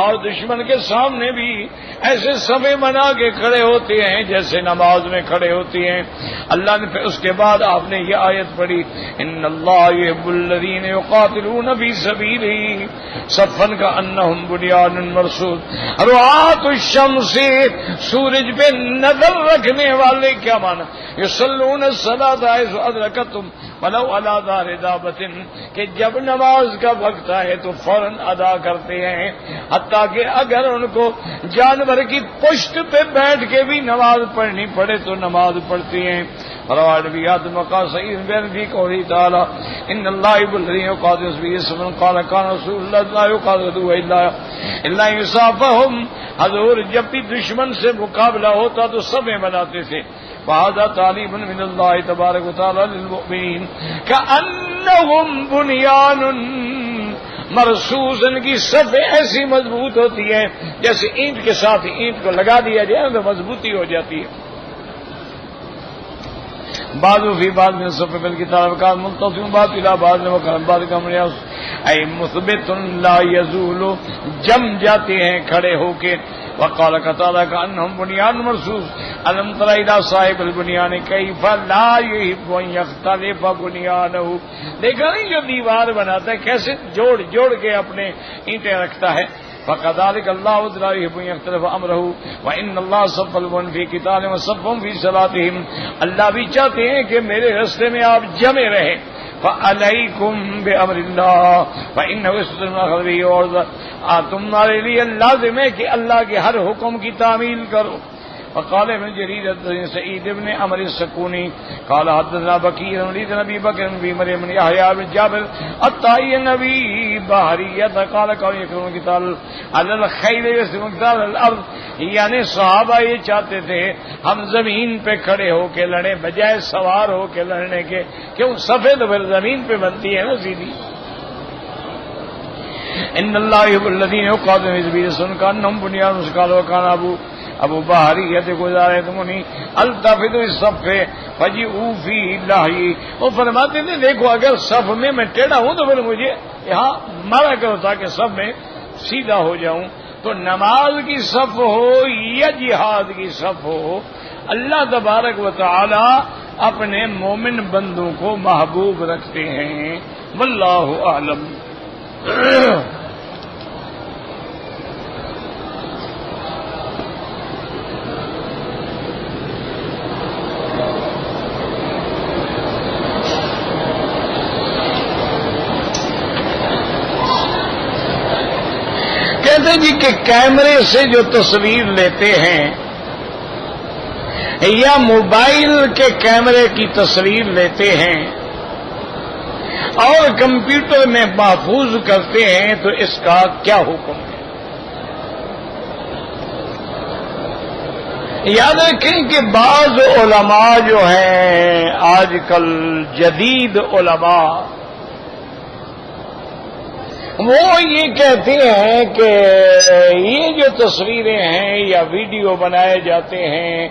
اور دشمن کے سامنے بھی ایسے صفیں بنا کے کھڑے ہوتے ہیں جیسے نماز میں کھڑے ہوتے ہیں۔ اللہ نے پھر اس کے بعد آپ نے یہ آیت پڑھی ان اللہ یحب الذین یقاتلون فی سبیلہ صفا کانہم بنیان مرصوص۔ رعاة الشمس، سورج پہ نظر رکھنے والے، کیا معنی؟ یصلون الصلاۃ حیث ادرکتہم ولو علی ظہر دابۃ، کہ جب نماز کا وقت آئے تو فوراً ادا کرتے ہیں، حتیٰ کہ اگر ان کو جانور کی پشت پہ بیٹھ کے بھی نماز پڑھنی پڑے تو نماز پڑھتے ہیں۔ رواه نبيات المقاصد بين في قوله تعالى ان الله يحب الذين يقاتلون في سبيله قال كان رسول الله لا يقاتل الا يصافهم. حضور جب بھی دشمن سے مقابلہ ہوتا تو صفیں بناتے تھے. فهذا تعلیم من اللہ تبارک و تعالی للمؤمنین كأنهم بنيان مرصوص. ان کی صفیں ایسی مضبوط ہوتی ہیں جیسے اینٹ کے ساتھ اینٹ کو لگا دیا جائے تو مضبوطی ہو جاتی ہے. بعض فی بعض میں صف بل کی طرف کا منتصم بعض الى بعض میں کرم بعض کا مریا اے مثبت لا یزول جم جاتے ہیں کھڑے ہو کے. وقال تعالی کا انہم بنیان مرصوص الم تر الى صاحب البنیان کیف لا یحب ان یختلف بنیانہ. دیکھا نہیں جو دیوار بناتا ہے کیسے جوڑ جوڑ کے اپنے اینٹیں رکھتا ہے. فكذلك الله لا يحب ان يختلف امره وان الله صف المؤمنين في قتالهم وصفهم في صلاتهم. اللہ بھی چاہتے ہیں کہ میرے راستے میں آپ جمے رہیں. فعليكم بامر الله فانه يسر ما خلقه. اور تمہارے لیے لازم ہے کہ اللہ کے ہر حکم کی تعمیل کرو. وقال ابن جرير سعيد بن عمرو السكوني قال حدثنا بكير بن ابي بكر بن مريم بن يحيى بن جابر الطائي النبي بحرية قال قال يكرم قتال على الخيل يسمى قتال الارض. یعنی صحابہ یہ چاہتے تھے ہم زمین پہ کھڑے ہو کے لڑیں بجائے سوار ہو کے لڑنے کے. کیوں صفیں تو پھر زمین پہ بنتی ہے نا سیدھی. ان اللہ يحب الذين يقاتلون في سبيله كأنهم بنيان مرصوص. وكان ابو بحریت گزارے تمہیں التفت الصف فجئوا فی اللہ. وہ فرماتے تھے دیکھو اگر صف میں ٹیڑھا ہوں تو پھر مجھے یہاں مارا کرو تاکہ صف میں سیدھا ہو جاؤں. تو نماز کی صف ہو یا جہاد کی صف ہو اللہ تبارک و تعالی اپنے مومن بندوں کو محبوب رکھتے ہیں. واللہ اعلم. کہتے جی کہ کیمرے سے جو تصویر لیتے ہیں یا موبائل کے کیمرے کی تصویر لیتے ہیں اور کمپیوٹر میں محفوظ کرتے ہیں تو اس کا کیا حکم ہے؟ یاد رکھیں کہ بعض علماء جو ہیں آج کل جدید علماء وہ یہ کہتے ہیں کہ یہ جو تصویریں ہیں یا ویڈیو بنائے جاتے ہیں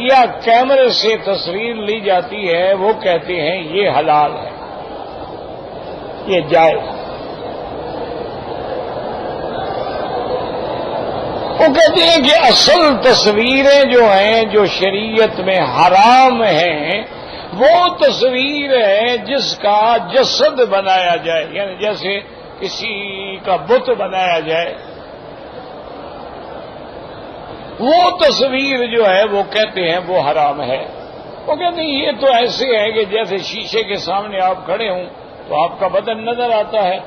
یا کیمرے سے تصویر لی جاتی ہے وہ کہتے ہیں یہ حلال ہے یہ جائز. وہ کہتے ہیں کہ اصل تصویریں جو ہیں جو شریعت میں حرام ہیں وہ تصویر ہے جس کا جسد بنایا جائے یعنی جیسے کسی کا بت بنایا جائے وہ تصویر جو ہے وہ کہتے ہیں وہ حرام ہے. وہ کہتے ہیں یہ تو ایسے ہے کہ جیسے شیشے کے سامنے آپ کھڑے ہوں تو آپ کا بدن نظر آتا ہے.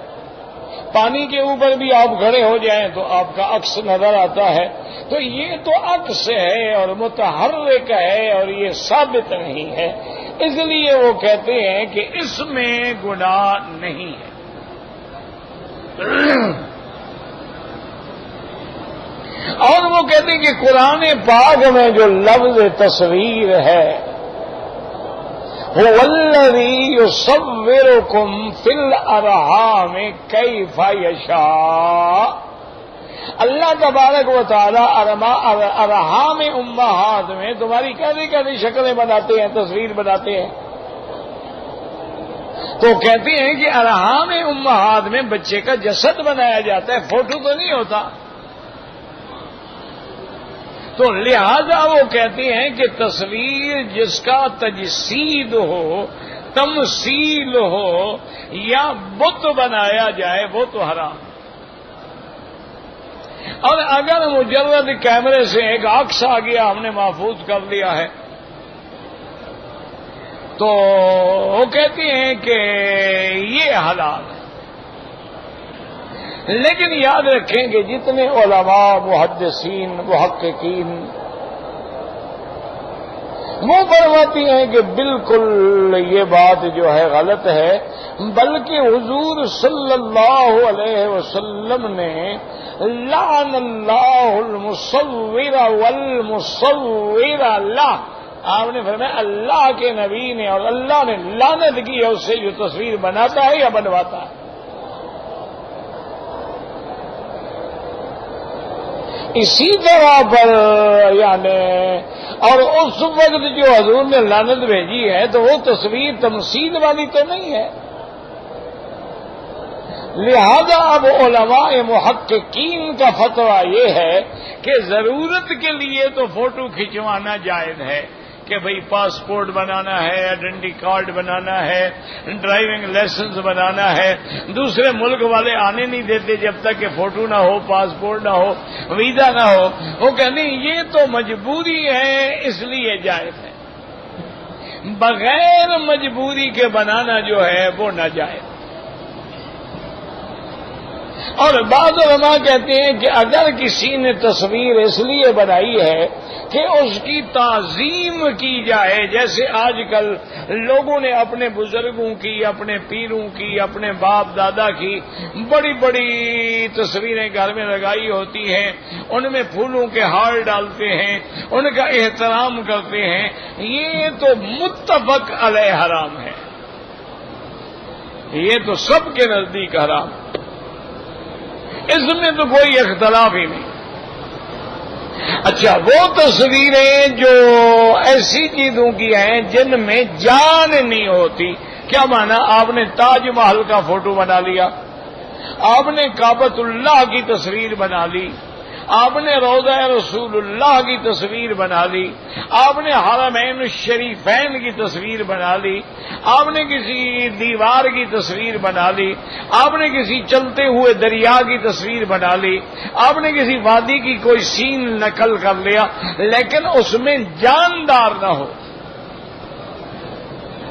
پانی کے اوپر بھی آپ کھڑے ہو جائیں تو آپ کا عکس نظر آتا ہے. تو یہ تو عکس ہے اور متحرک ہے اور یہ ثابت نہیں ہے. اس لیے وہ کہتے ہیں کہ اس میں گناہ نہیں ہے. اور وہ کہتے ہیں کہ قرآن پاک میں جو لفظ تصویر ہے هو الذی یصورکم فی الارحام کیف یشاء. اللہ تبارک و تعالی ارحام امہات میں تمہاری کیسی کیسی شکلیں بناتے ہیں تصویر بناتے ہیں. تو کہتے ہیں کہ ارحام امہات میں بچے کا جسد بنایا جاتا ہے فوٹو تو نہیں ہوتا. تو لہذا وہ کہتے ہیں کہ تصویر جس کا تجسید ہو تمثیل ہو یا بت بنایا جائے وہ تو حرام. اور اگر مجرد کیمرے سے ایک عکس آ گیا ہم نے محفوظ کر لیا ہے تو وہ کہتے ہیں کہ یہ حلال ہے. لیکن یاد رکھیں کہ جتنے علماء محدثین محققین وہ فرماتی ہیں کہ بالکل یہ بات جو ہے غلط ہے، بلکہ حضور صلی اللہ علیہ وسلم نے لعن اللہ المصور والمصور اللہ، آپ نے فرمایا اللہ کے نبی نے اور اللہ نے لعنت کی ہے اس سے جو تصویر بناتا ہے یا بنواتا ہے۔ اسی طرح پر یعنی اور اس وقت جو حضور نے لعنت بھیجی ہے تو وہ تصویر تمثیل والی تو نہیں ہے، لہذا اب علماء محققین کا فتویٰ یہ ہے کہ ضرورت کے لیے تو فوٹو کھنچوانا جائز ہے کہ بھئی پاسپورٹ بنانا ہے، آئیڈینٹی کارڈ بنانا ہے، ڈرائیونگ لائسنس بنانا ہے۔ دوسرے ملک والے آنے نہیں دیتے جب تک کہ فوٹو نہ ہو، پاسپورٹ نہ ہو، ویزا نہ ہو۔ وہ کہتے ہیں یہ تو مجبوری ہے اس لیے جائز ہے، بغیر مجبوری کے بنانا جو ہے وہ ناجائز۔ اور بعض علماء کہتے ہیں کہ اگر کسی نے تصویر اس لیے بنائی ہے کہ اس کی تعظیم کی جائے، جیسے آج کل لوگوں نے اپنے بزرگوں کی، اپنے پیروں کی، اپنے باپ دادا کی بڑی بڑی تصویریں گھر میں لگائی ہوتی ہیں، ان میں پھولوں کے ہار ڈالتے ہیں، ان کا احترام کرتے ہیں، یہ تو متفق علیہ حرام ہے، یہ تو سب کے نزدیک حرام ہے، اس میں تو کوئی اختلاف ہی نہیں۔ اچھا، وہ تصویریں جو ایسی چیزوں کی ہیں جن میں جان نہیں ہوتی، کیا مانا؟ آپ نے تاج محل کا فوٹو بنا لیا، آپ نے کعبۃ اللہ کی تصویر بنا لی، آپ نے روضہ رسول اللہ کی تصویر بنا لی، آپ نے حرمین الشریفین کی تصویر بنا لی، آپ نے کسی دیوار کی تصویر بنا لی، آپ نے کسی چلتے ہوئے دریا کی تصویر بنا لی، آپ نے کسی وادی کی کوئی سین نقل کر لیا، لیکن اس میں جاندار نہ ہو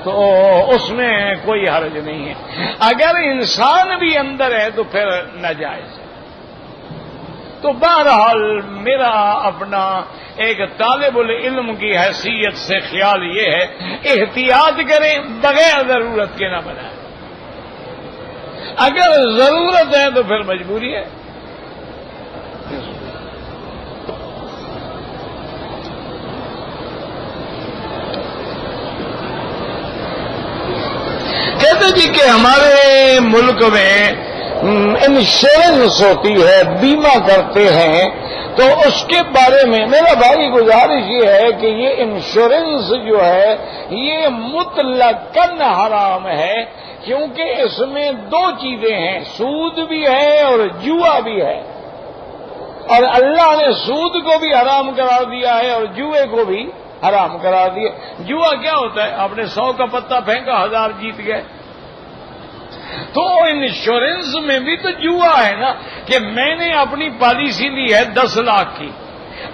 تو اس میں کوئی حرج نہیں ہے۔ اگر انسان بھی اندر ہے تو پھر ناجائز ہے۔ تو بہرحال میرا اپنا ایک طالب العلم کی حیثیت سے خیال یہ ہے، احتیاط کریں، بغیر ضرورت کے نہ بنائیں، اگر ضرورت ہے تو پھر مجبوری ہے۔ کہتے جی کہ ہمارے ملک میں انشورنس ہوتی ہے، بیمہ کرتے ہیں، تو اس کے بارے میں میرا بھائی گزارش یہ ہے کہ یہ انشورنس جو ہے یہ مطلقاً حرام ہے، کیونکہ اس میں دو چیزیں ہیں، سود بھی ہے اور جوا بھی ہے، اور اللہ نے سود کو بھی حرام قرار دیا ہے اور جوئے کو بھی حرام قرار دیا۔ جوا کیا ہوتا ہے؟ آپ نے 100 کا پتہ پھینکا، 1000 جیت گئے۔ تو انشورنس میں بھی تو جوا ہے نا، کہ میں نے اپنی پالیسی لی ہے 10 لاکھ کی،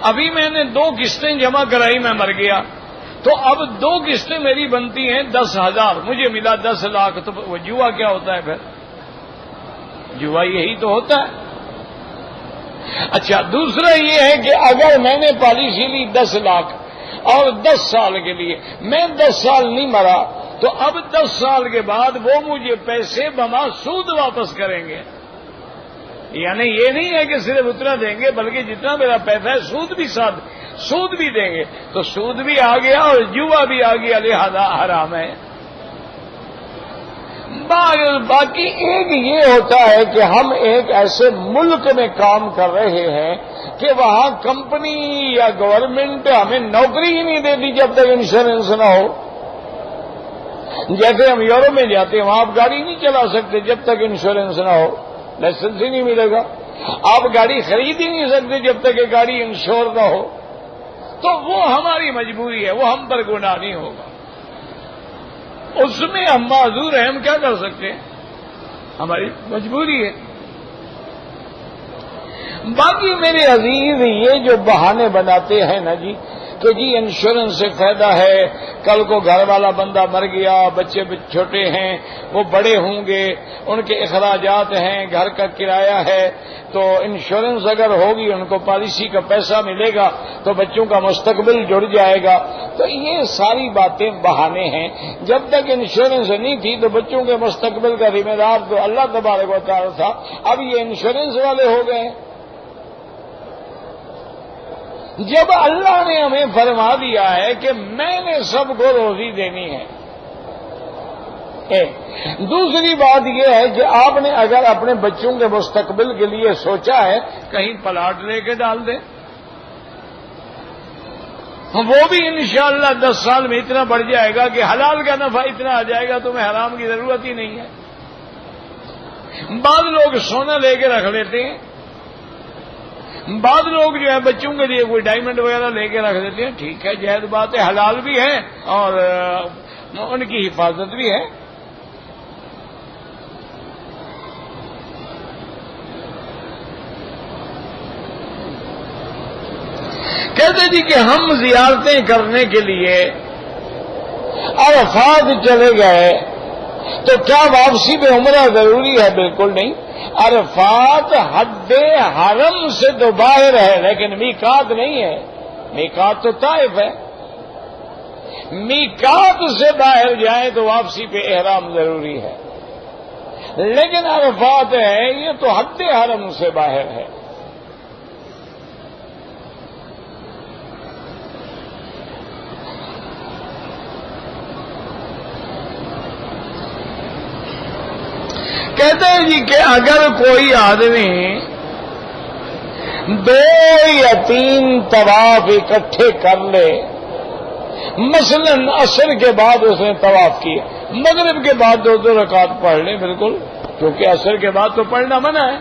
ابھی میں نے 2 قسطیں جمع کرائی، میں مر گیا، تو اب 2 قسطیں میری بنتی ہیں 10,000، مجھے ملا 10 لاکھ، تو وہ جوا کیا ہوتا ہے پھر؟ جوا یہی تو ہوتا ہے۔ اچھا، دوسرا یہ ہے کہ اگر میں نے پالیسی لی 10 لاکھ اور 10 سال کے لیے، میں 10 سال نہیں مرا، تو اب 10 سال کے بعد وہ مجھے پیسے بما سود واپس کریں گے، یعنی یہ نہیں ہے کہ صرف اتنا دیں گے بلکہ جتنا میرا پیسہ ہے سود بھی دیں گے، تو سود بھی آ گیا اور جوا بھی آ گیا، لہذا حرام ہے۔ باقی ایک یہ ہوتا ہے کہ ہم ایک ایسے ملک میں کام کر رہے ہیں کہ وہاں کمپنی یا گورنمنٹ ہمیں نوکری ہی نہیں دیتی جب تک انشورنس نہ ہو۔ جیسے ہم یورپ میں جاتے ہیں، وہاں آپ گاڑی نہیں چلا سکتے جب تک انشورنس نہ ہو، لائسنس ہی نہیں ملے گا، آپ گاڑی خرید ہی نہیں سکتے جب تک کہ گاڑی انشور نہ ہو، تو وہ ہماری مجبوری ہے، وہ ہم پر گناہ نہیں ہوگا، اس میں ہم معذور ہیں، ہم کیا کر سکتے ہیں، ہماری مجبوری ہے۔ باقی میرے عزیز یہ جو بہانے بناتے ہیں نا جی کہ جی انشورنس سے فائدہ ہے، کل کو گھر والا بندہ مر گیا، بچے چھوٹے ہیں، وہ بڑے ہوں گے، ان کے اخراجات ہیں، گھر کا کرایہ ہے، تو انشورنس اگر ہوگی ان کو پالیسی کا پیسہ ملے گا تو بچوں کا مستقبل جڑ جائے گا، تو یہ ساری باتیں بہانے ہیں. جب تک انشورنس نہیں تھی تو بچوں کے مستقبل کا ذمہ دار تو اللہ تبارک و تعالی تھا. اب یہ انشورنس والے ہو گئے. جب اللہ نے ہمیں فرما دیا ہے کہ میں نے سب کو روزی دینی ہے. دوسری بات یہ ہے کہ آپ نے اگر اپنے بچوں کے مستقبل کے لیے سوچا ہے کہیں پلاٹ لے کے ڈال دیں، وہ بھی انشاءاللہ 10 سال میں اتنا بڑھ جائے گا کہ حلال کا نفع اتنا آ جائے گا تمہیں حرام کی ضرورت ہی نہیں ہے. بعض لوگ سونا لے کے رکھ لیتے ہیں، بعض لوگ جو ہے بچوں کے لیے کوئی ڈائمنڈ وغیرہ لے کے رکھ دیتے ہیں. ٹھیک ہے، جائز بات ہے، حلال بھی ہے اور ان کی حفاظت بھی ہے. کہتے جی کہ ہم زیارتیں کرنے کے لیے عرفات چلے گئے تو کیا واپسی میں عمرہ ضروری ہے؟ بالکل نہیں. عرفات حد حرم سے تو باہر ہے لیکن میقات نہیں ہے. میقات تو طائف ہے. میقات سے باہر جائیں تو واپسی پہ احرام ضروری ہے، لیکن عرفات ہے یہ تو حد حرم سے باہر ہے. کہتے ہیں جی کہ اگر کوئی آدمی 2 یا 3 طواف اکٹھے کر لے، مثلا عصر کے بعد اس نے طواف کیا، مغرب کے بعد 2 رکعت پڑھ لے، بالکل، کیونکہ عصر کے بعد تو پڑھنا منع ہے،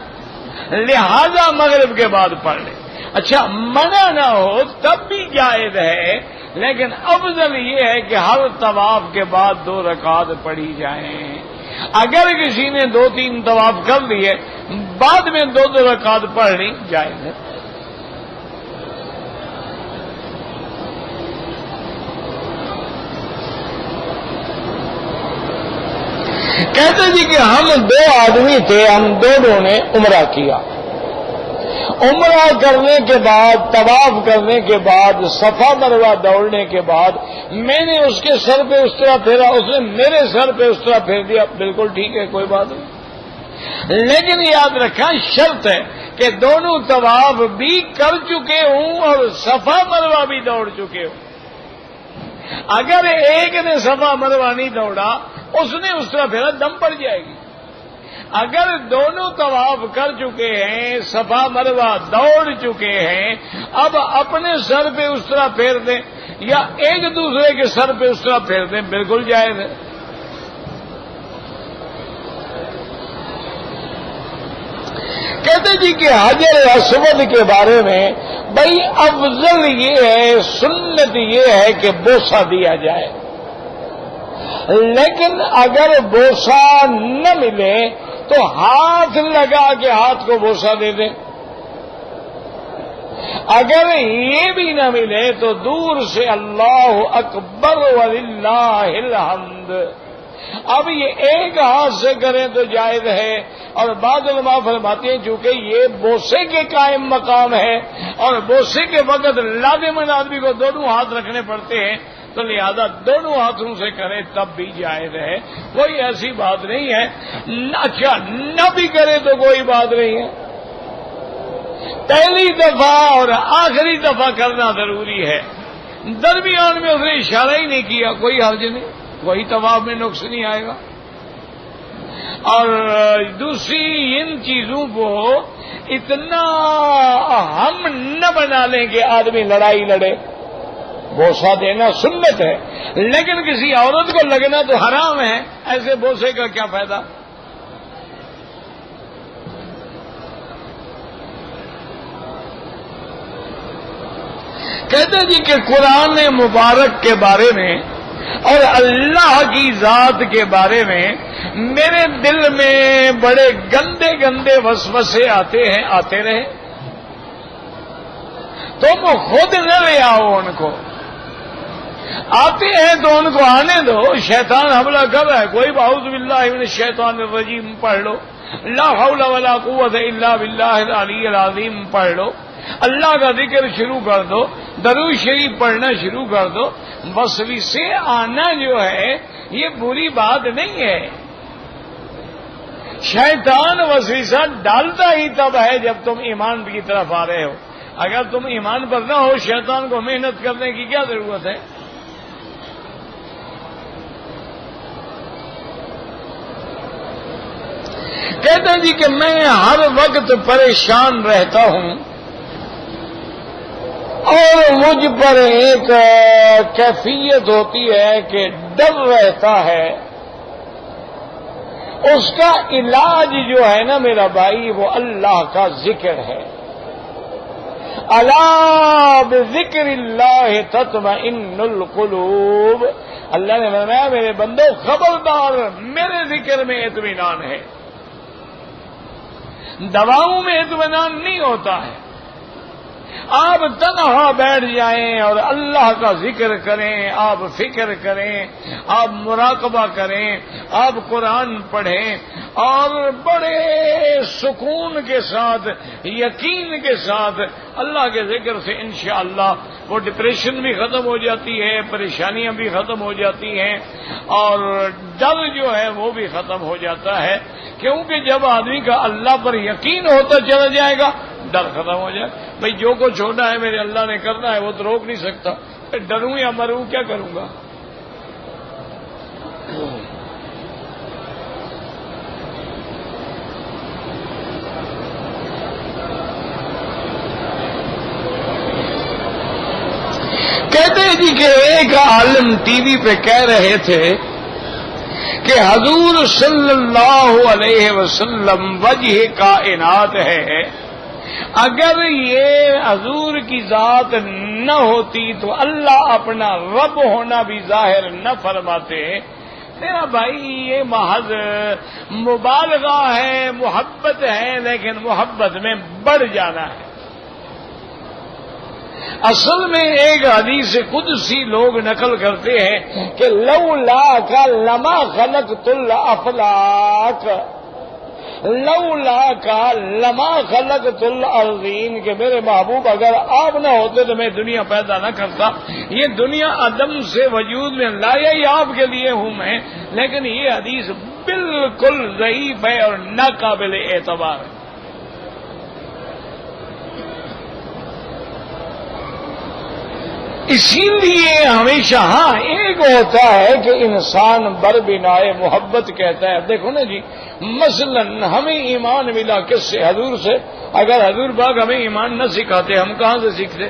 لہذا مغرب کے بعد پڑھ لے. اچھا، منع نہ ہو تب بھی جائز ہے، لیکن افضل یہ ہے کہ ہر طواف کے بعد 2 رکعت پڑھی جائیں. اگر کسی نے 2-3 طواف کر لیے بعد میں 2 رکعت پڑھ لی، جائز ہے. کہتے جی کہ ہم 2 آدمی تھے، ہم دونوں نے عمرہ کیا. عمرہ کرنے کے بعد، طواف کرنے کے بعد، صفا مروہ دوڑنے کے بعد میں نے اس کے سر پہ اس طرح پھیرا، اس نے میرے سر پہ اس طرح پھیر دیا. بالکل ٹھیک ہے، کوئی بات نہیں، لیکن یاد رکھنا شرط ہے کہ دونوں طواف بھی کر چکے ہوں اور صفا مروہ بھی دوڑ چکے ہوں. اگر ایک نے صفا مروہ نہیں دوڑا، اس نے اس طرح پھیرا، دم پڑ جائے گی. اگر دونوں طواف کر چکے ہیں، صفا مروہ دوڑ چکے ہیں، اب اپنے سر پہ اس طرح پھیر دیں یا ایک دوسرے کے سر پہ اس طرح پھیر دیں، بالکل جائز ہے. کہتے جی کہ حجر اسود کے بارے میں بھائی افضل یہ ہے، سنت یہ ہے کہ بوسہ دیا جائے، لیکن اگر بوسہ نہ ملے تو ہاتھ لگا کے ہاتھ کو بوسہ دے دیں. اگر یہ بھی نہ ملے تو دور سے اللہ اکبر وللہ الحمد. اب یہ ایک ہاتھ سے کریں تو جائز ہے، اور بعض علماء فرماتے ہیں چونکہ یہ بوسے کے قائم مقام ہے اور بوسے کے وقت لازماً آدمی کو دونوں ہاتھ رکھنے پڑتے ہیں، تو لہذا دونوں ہاتھوں سے کرے تب بھی جائز ہے، کوئی ایسی بات نہیں ہے. اچھا، نہ بھی کرے تو کوئی بات نہیں ہے. پہلی دفعہ اور آخری دفعہ کرنا ضروری ہے، درمیان میں اس نے اشارہ ہی نہیں کیا، کوئی حرج نہیں، وہی طواف میں نقص نہیں آئے گا. اور دوسری، ان چیزوں کو اتنا اہم نہ بنا لیں کہ آدمی لڑائی لڑے. بوسہ دینا سنت ہے، لیکن کسی عورت کو لگنا تو حرام ہے، ایسے بوسے کا کیا فائدہ. کہتے جی کہ قرآن مبارک کے بارے میں اور اللہ کی ذات کے بارے میں میرے دل میں بڑے گندے گندے وسوسے آتے ہیں، آتے رہے. تم خود نہ لے آؤ، ان کو آتے ہیں تو ان کو آنے دو. شیطان حملہ کر رہا ہے، کوئی اعوذ باللہ من الشیطان الرجیم پڑھ لو، لا حول ولا قوت الا باللہ العلی العظیم پڑھ لو، اللہ کا ذکر شروع کر دو، درود شریف پڑھنا شروع کر دو. وسوسے آنا جو ہے یہ بری بات نہیں ہے. شیطان وسوسہ ڈالتا ہی تب ہے جب تم ایمان کی طرف آ رہے ہو. اگر تم ایمان پر نہ ہو شیطان کو محنت کرنے کی کیا ضرورت ہے؟ کہتے ہیں جی کہ میں ہر وقت پریشان رہتا ہوں اور مجھ پر ایک کیفیت ہوتی ہے کہ ڈر رہتا ہے. اس کا علاج جو ہے نا میرا بھائی وہ اللہ کا ذکر ہے. الا بذکر اللہ تطمئن القلوب. اللہ نے فرمایا میرے بندو خبردار میرے ذکر میں اطمینان ہے. دواؤں میں اطمینان نہیں ہوتا ہے. آپ تنہا بیٹھ جائیں اور اللہ کا ذکر کریں, آپ فکر کریں, آپ مراقبہ کریں, آپ قرآن پڑھیں اور بڑے سکون کے ساتھ یقین کے ساتھ اللہ کے ذکر سے انشاءاللہ وہ ڈپریشن بھی ختم ہو جاتی ہے, پریشانیاں بھی ختم ہو جاتی ہیں اور ڈر جو ہے وہ بھی ختم ہو جاتا ہے. کیونکہ جب آدمی کا اللہ پر یقین ہوتا چلا جائے گا ڈر ختم ہو جائے. بھئی جو کچھ ہونا ہے میرے اللہ نے کرنا ہے وہ تو روک نہیں سکتا. ڈروں یا مروں کیا کروں گا؟ کہتے ہیں جی کہ ایک عالم ٹی وی پہ کہہ رہے تھے کہ حضور صلی اللہ علیہ وسلم وجہ کائنات ہے. اگر یہ حضور کی ذات نہ ہوتی تو اللہ اپنا رب ہونا بھی ظاہر نہ فرماتے. میرا بھائی یہ محض مبالغہ ہے, محبت ہے, لیکن محبت میں بڑھ جانا ہے. اصل میں ایک حدیث قدسی لوگ نقل کرتے ہیں کہ لولا کا لما خلقت الافلاک, لولا کا لما خلقت الارضین, کہ میرے محبوب اگر آپ نہ ہوتے تو میں دنیا پیدا نہ کرتا. یہ دنیا عدم سے وجود میں لایا ہی آپ کے لیے ہوں میں, لیکن یہ حدیث بالکل ضعیف ہے اور ناقابل اعتبار ہے. اسی لیے ہمیشہ ایک ہوتا ہے کہ انسان بربنائے محبت کہتا ہے. دیکھو نا جی, مثلا ہمیں ایمان ملا کس سے؟ حضور سے. اگر حضور پاک ہمیں ایمان نہ سکھاتے ہم کہاں سے سیکھتے؟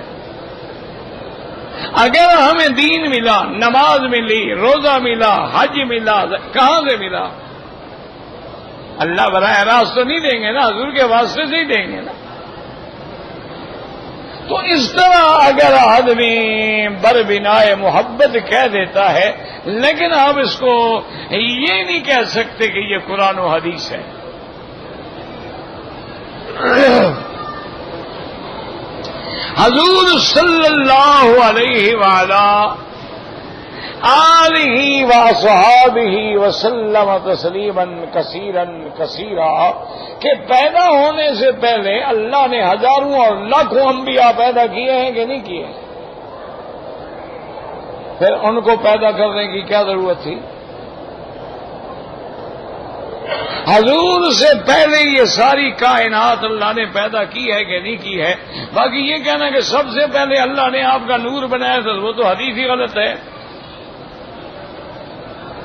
اگر ہمیں دین ملا, نماز ملی, روزہ ملا, حج ملا, کہاں سے ملا؟ اللہ براہ راست تو نہیں دیں گے نا, حضور کے واسطے سے ہی دیں گے نا. تو اس طرح اگر آدمی بربنائے محبت کہہ دیتا ہے, لیکن آپ اس کو یہ نہیں کہہ سکتے کہ یہ قرآن و حدیث ہے. حضور صلی اللہ علیہ وآلہ آلہ وصحابہ وسلم تسلیما کثیرا کثیرا, کہ پیدا ہونے سے پہلے اللہ نے ہزاروں اور لاکھوں انبیاء پیدا کیے ہیں کہ نہیں کیے؟ پھر ان کو پیدا کرنے کی کیا ضرورت تھی؟ حضور سے پہلے یہ ساری کائنات اللہ نے پیدا کی ہے کہ نہیں کی ہے؟ باقی یہ کہنا کہ سب سے پہلے اللہ نے آپ کا نور بنایا تھا وہ تو حدیث ہی غلط ہے.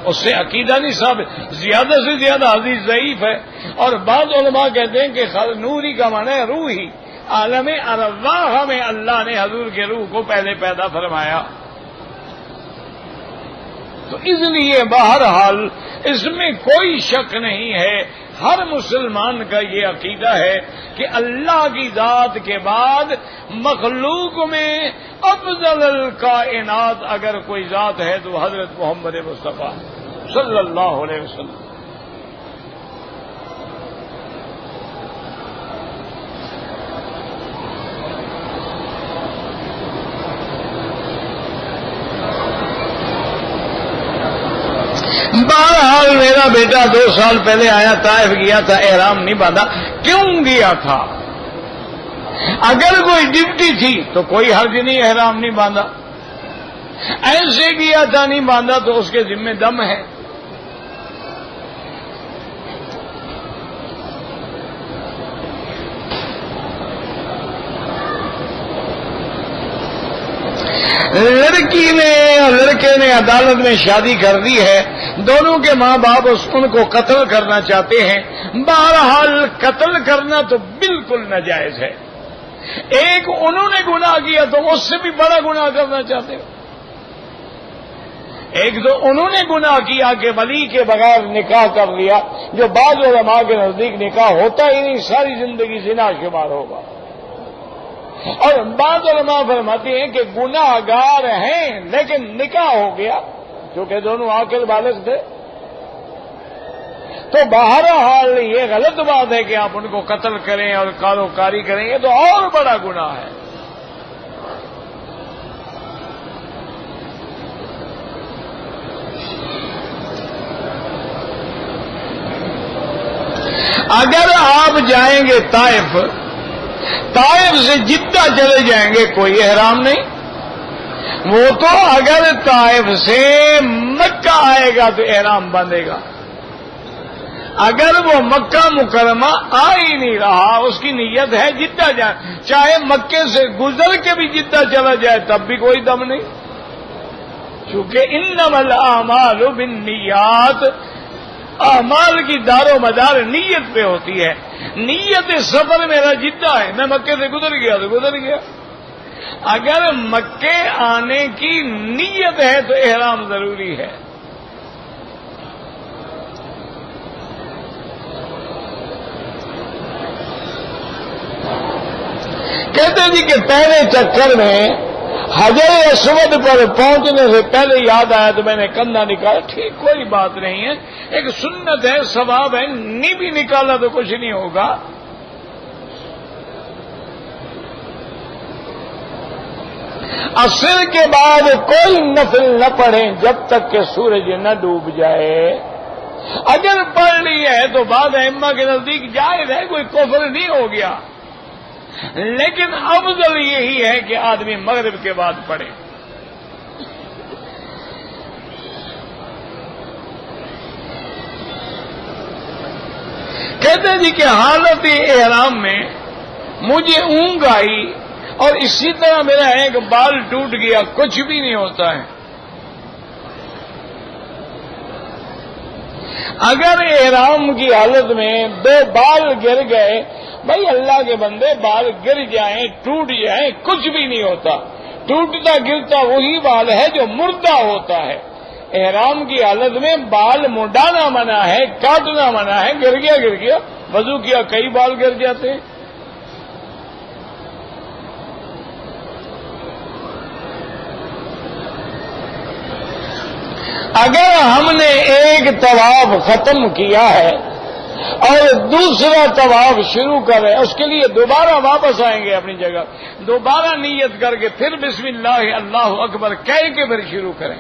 اس سے عقیدہ نہیں ثابت, زیادہ سے زیادہ حدیث ضعیف ہے. اور بعض علماء کہتے ہیں کہ نوری کا معنی ہے روح ہی. عالم ارواح میں اللہ نے حضور کے روح کو پہلے پیدا فرمایا. تو اس لیے بہرحال اس میں کوئی شک نہیں ہے, ہر مسلمان کا یہ عقیدہ ہے کہ اللہ کی ذات کے بعد مخلوق میں افضل الکائنات اگر کوئی ذات ہے تو حضرت محمد مصطفیٰ صلی اللہ علیہ وسلم. بہرحال میرا بیٹا 2 سال پہلے آیا, طائف گیا تھا, احرام نہیں باندھا. کیوں گیا تھا؟ اگر کوئی ڈیوٹی تھی تو کوئی حرج نہیں, احرام نہیں باندھا. ایسے کیا تھا نہیں باندھا تو اس کے ذمہ دم ہے. لڑکی نے اور لڑکے نے عدالت میں شادی کر دی ہے، دونوں کے ماں باپ ان کو قتل کرنا چاہتے ہیں. بہرحال قتل کرنا تو بالکل ناجائز ہے. ایک انہوں نے گناہ کیا تو اس سے بھی بڑا گناہ کرنا چاہتے ہو. ایک تو انہوں نے گناہ کیا کہ ولی کے بغیر نکاح کر لیا، جو بعض علماء کے نزدیک نکاح ہوتا ہی نہیں، ساری زندگی زنا شمار ہوگا. اور بعض علماء فرماتے ہیں کہ گناہ گار ہیں لیکن نکاح ہو گیا کیونکہ دونوں عاقل بالغ تھے. تو بہرحال یہ غلط بات ہے کہ آپ ان کو قتل کریں اور کاروکاری کریں، یہ تو اور بڑا گناہ ہے. اگر آپ جائیں گے طائف سے جدہ چلے جائیں گے کوئی احرام نہیں. وہ تو اگر طائف سے مکہ آئے گا تو احرام باندھے گا. اگر وہ مکہ مکرمہ آ ہی نہیں رہا، اس کی نیت ہے جدہ جائے، چاہے مکے سے گزر کے بھی جدہ چلا جائے تب بھی کوئی دم نہیں، چونکہ انما الاعمال بالنیات، اعمال کی دار و مدار نیت پہ ہوتی ہے. نیت سفر میرا جدہ ہے، میں مکے سے گزر گیا تو گزر گیا. اگر مکے آنے کی نیت ہے تو احرام ضروری ہے. کہتے جی کہ پہلے چکر میں حجر اسود پر پہنچنے سے پہلے یاد آیا تو میں نے کندھا نکالا. ٹھیک، کوئی بات نہیں ہے، ایک سنت ہے، ثواب ہے، نہیں بھی نکالا تو کچھ نہیں ہوگا. عصر کے بعد کوئی نفل نہ پڑھیں جب تک کہ سورج نہ ڈوب جائے. اگر پڑھ لی ہے تو بعد ائمہ کے نزدیک جائز ہے، کوئی کفر نہیں ہو گیا. لیکن افضل یہی ہے کہ آدمی مغرب کے بعد پڑھے. کہتے جی کہ حالت احرام میں مجھے اونگ آئی اور اسی طرح میرا ایک بال ٹوٹ گیا، کچھ بھی نہیں ہوتا ہے. اگر احرام کی حالت میں دو بال گر گئے، بھائی اللہ کے بندے بال گر جائیں ٹوٹ جائیں کچھ بھی نہیں ہوتا. ٹوٹتا گرتا وہی بال ہے جو مردہ ہوتا ہے. احرام کی حالت میں بال منڈانا منع ہے، کاٹنا منع ہے. گر گیا، وضو کیا کئی بال گر جاتے ہیں. اگر ہم نے ایک طواف ختم کیا ہے اور دوسرا طواف شروع کرے، اس کے لیے دوبارہ واپس آئیں گے اپنی جگہ، دوبارہ نیت کر کے پھر بسم اللہ اللہ اکبر کہہ کے پھر شروع کریں.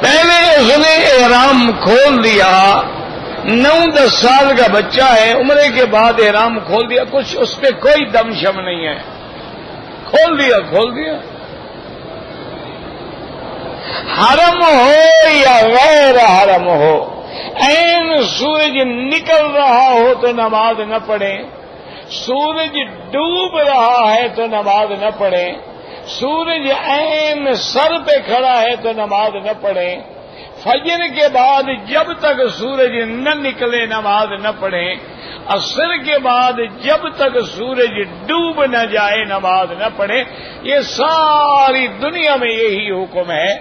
پہلے اس نے احرام کھول دیا، 9-10 سال کا بچہ ہے، عمرے کے بعد احرام کھول دیا، کچھ اس پہ کوئی دم شم نہیں ہے، کھول دیا. حرم ہو یا غیر حرم ہو، عین سورج نکل رہا ہو تو نماز نہ پڑھیں، سورج ڈوب رہا ہے تو نماز نہ پڑھیں، سورج عین سر پہ کھڑا ہے تو نماز نہ پڑھیں. فجر کے بعد جب تک سورج نہ نکلے نماز نہ پڑھیں. عصر کے بعد جب تک سورج ڈوب نہ جائے نماز نہ پڑھیں. یہ ساری دنیا میں یہی حکم ہے.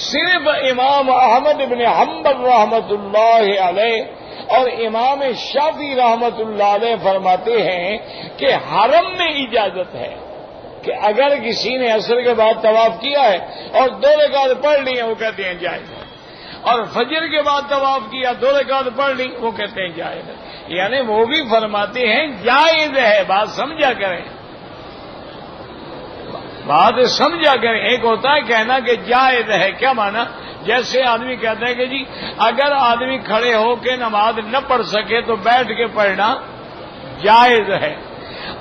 صرف امام احمد بن حنبل رحمت اللہ علیہ اور امام شافعی رحمت اللہ علیہ فرماتے ہیں کہ حرم میں اجازت ہے کہ اگر کسی نے عصر کے بعد طواف کیا ہے اور 2 رکعت پڑھ لی ہیں وہ کہتے ہیں جائز ہے، اور فجر کے بعد طواف کیا 2 رکعت پڑھ لی وہ کہتے ہیں جائز ہے. یعنی وہ بھی فرماتے ہیں جائز ہے. بات سمجھا کریں، بات سمجھا کریں. ایک ہوتا ہے کہنا کہ جائز ہے، کیا معنی؟ جیسے آدمی کہتا ہے کہ جی اگر آدمی کھڑے ہو کے نماز نہ پڑھ سکے تو بیٹھ کے پڑھنا جائز ہے،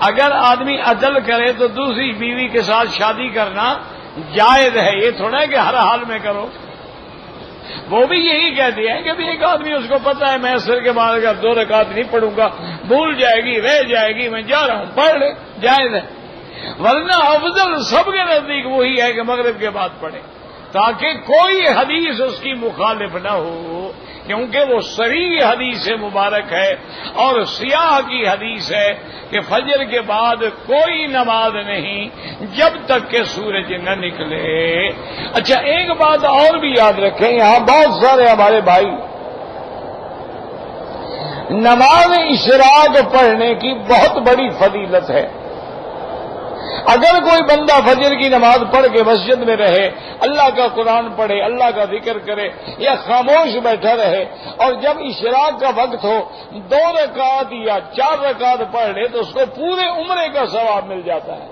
اگر آدمی عدل کرے تو دوسری بیوی کے ساتھ شادی کرنا جائز ہے، یہ تھوڑا ہے کہ ہر حال میں کرو۔ وہ بھی یہی کہتی ہے کہ ایک آدمی اس کو پتا ہے میں عصر کے بعد اگر 2 رکعت نہیں پڑھوں گا بھول جائے گی، رہ جائے گی، میں جا رہا ہوں، پڑھ لے، جائز ہے۔ ورنہ افضل سب کے نزدیک وہی ہے کہ مغرب کے بعد پڑھے، تاکہ کوئی حدیث اس کی مخالف نہ ہو، کیونکہ وہ صریح حدیث مبارک ہے اور سیاہ کی حدیث ہے کہ فجر کے بعد کوئی نماز نہیں جب تک کہ سورج نہ نکلے۔ اچھا ایک بات اور بھی یاد رکھیں، یہاں بہت سارے ہمارے بھائی نماز اشراق پڑھنے کی بہت بڑی فضیلت ہے۔ اگر کوئی بندہ فجر کی نماز پڑھ کے مسجد میں رہے، اللہ کا قرآن پڑھے، اللہ کا ذکر کرے یا خاموش بیٹھا رہے، اور جب اشراق کا وقت ہو 2 رکعت یا 4 رکعت پڑھ لے تو اس کو پورے عمرے کا ثواب مل جاتا ہے۔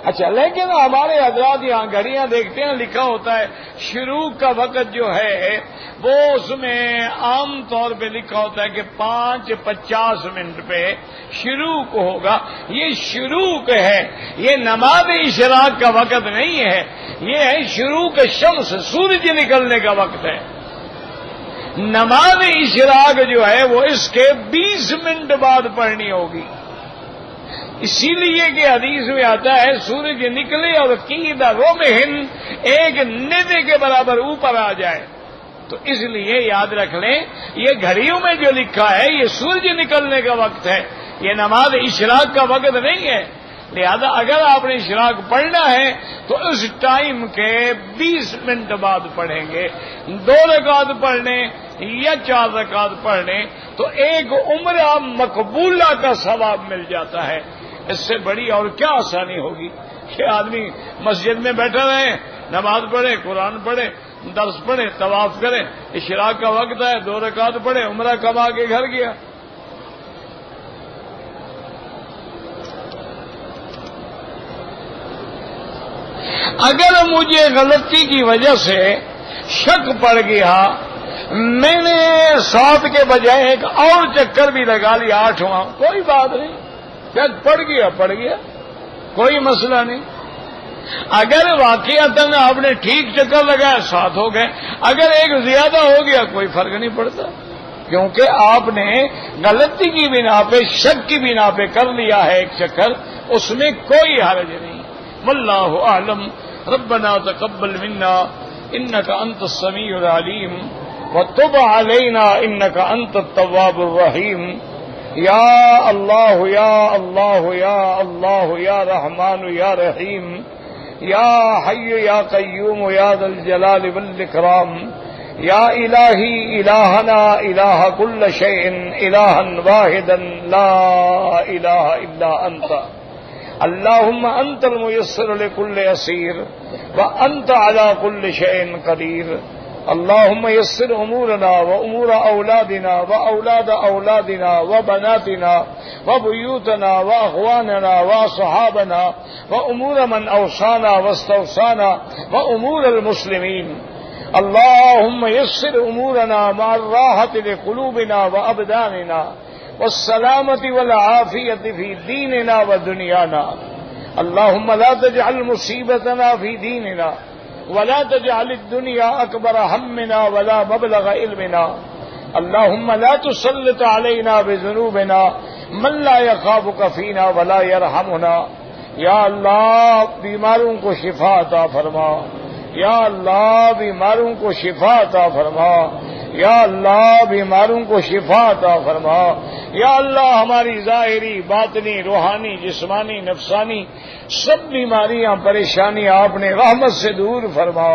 اچھا لیکن ہمارے حضرات یہاں گھڑیاں دیکھتے ہیں لکھا ہوتا ہے شروع کا وقت جو ہے وہ اس میں عام طور پہ لکھا ہوتا ہے کہ 5:50 پہ شروع ہوگا۔ یہ شروع ہے، یہ نماز اشراق کا وقت نہیں ہے، یہ ہے شروع شمس، سورج نکلنے کا وقت ہے۔ نماز اشراق جو ہے وہ اس کے 20 منٹ بعد پڑھنی ہوگی، اسی لیے کہ حدیث میں آتا ہے سورج نکلے اور قید رمحن ایک ندے کے برابر اوپر آ جائے، تو اس لیے یاد رکھ لیں یہ گھڑیوں میں جو لکھا ہے یہ سورج نکلنے کا وقت ہے، یہ نماز اشراق کا وقت نہیں ہے۔ لہذا اگر آپ نے اشراق پڑھنا ہے تو اس ٹائم کے 20 منٹ بعد پڑھیں گے۔ 2 رکعت پڑھنے یا 4 رکعت پڑھنے تو ایک عمرہ مقبولہ کا ثواب مل جاتا ہے۔ اس سے بڑی اور کیا آسانی ہوگی کہ آدمی مسجد میں بیٹھا رہے، نماز پڑھے، قرآن پڑھے، درس پڑھے، طواف کرے، اشراق کا وقت ہے 2 رکعت پڑھے، عمرہ کما کے گھر گیا۔ اگر مجھے غلطی کی وجہ سے شک پڑ گیا، میں نے 7 کے بجائے ایک اور چکر بھی لگا لیا 8واں، کوئی بات نہیں، شک پڑ گیا، کوئی مسئلہ نہیں۔ اگر واقعتاً آپ نے ٹھیک چکر لگایا 7 ہو گئے، اگر ایک زیادہ ہو گیا کوئی فرق نہیں پڑتا، کیونکہ آپ نے غلطی کی بنا پہ، شک کی بنا پہ کر لیا ہے ایک چکر، اس میں کوئی حرج نہیں۔ واللہ اعلم۔ ربنا تقبل منا انك انت السميع العليم وتب علينا انك انت التواب الرحيم۔ یا اللہ یا اللہ یا اللہ یا رحمان یا رحیم یا حی یا قیوم یا ذا الجلال والاکرام یا الہی الہنا الہ کل شیء الہا واحدا لا الہ الا انت اللہم انت الميسر لكل يسير وانت على كل شيء قدير اللهم يسر امورنا وامور اولادنا واولاد اولادنا وبناتنا وبيوتنا واخواننا واصحابنا وامور من اوصانا واستوصانا وامور المسلمين اللهم يسر امورنا مع الراحة لقلوبنا وابداننا والسلامة والعافية في ديننا ودنيانا اللهم لا تجعل مصيبتنا في ديننا ولا تجعل الدنيا أكبر همنا ولا مبلغ علمنا اللهم لا تسلط علينا بذنوبنا من لا يخافك فينا ولا يرحمنا یا اللہ بیماروں کو شفا عطا فرما، یا اللہ بیماروں کو شفا عطا فرما، یا اللہ بیماروں کو شفا عطا فرما، یا اللہ ہماری ظاہری باطنی روحانی جسمانی نفسانی سب بیماریاں پریشانیاں آپ نے رحمت سے دور فرما،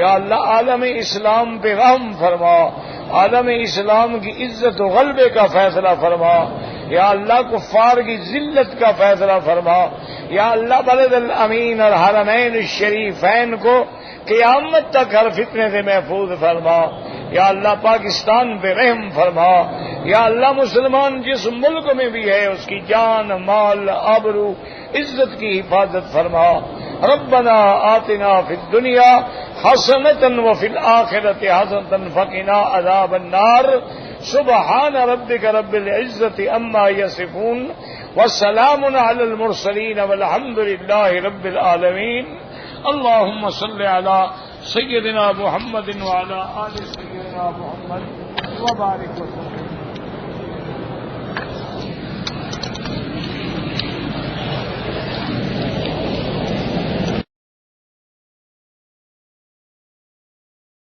یا اللہ عالم اسلام پہ رحم فرما، عالم اسلام کی عزت و غلبے کا فیصلہ فرما، یا اللہ کفار کی ذلت کا فیصلہ فرما، یا اللہ بلد الامین اور حرمین الشریفین کو قیامت تک ہر فتنے سے محفوظ فرما، یا اللہ پاکستان پہ رحم فرما، یا اللہ مسلمان جس ملک میں بھی ہے اس کی جان مال آبرو عزت کی حفاظت فرما، ربنا آتنا فی الدنیا حسنۃ وفی الآخرۃ حسنۃ وقنا عذاب النار سبحان ربک رب العزۃ عما یصفون وسلام علی المرسلین والحمد للہ رب العالمین اللهم صل علی سیدنا محمد وعلی آل سیدنا محمد وبارک وسلم.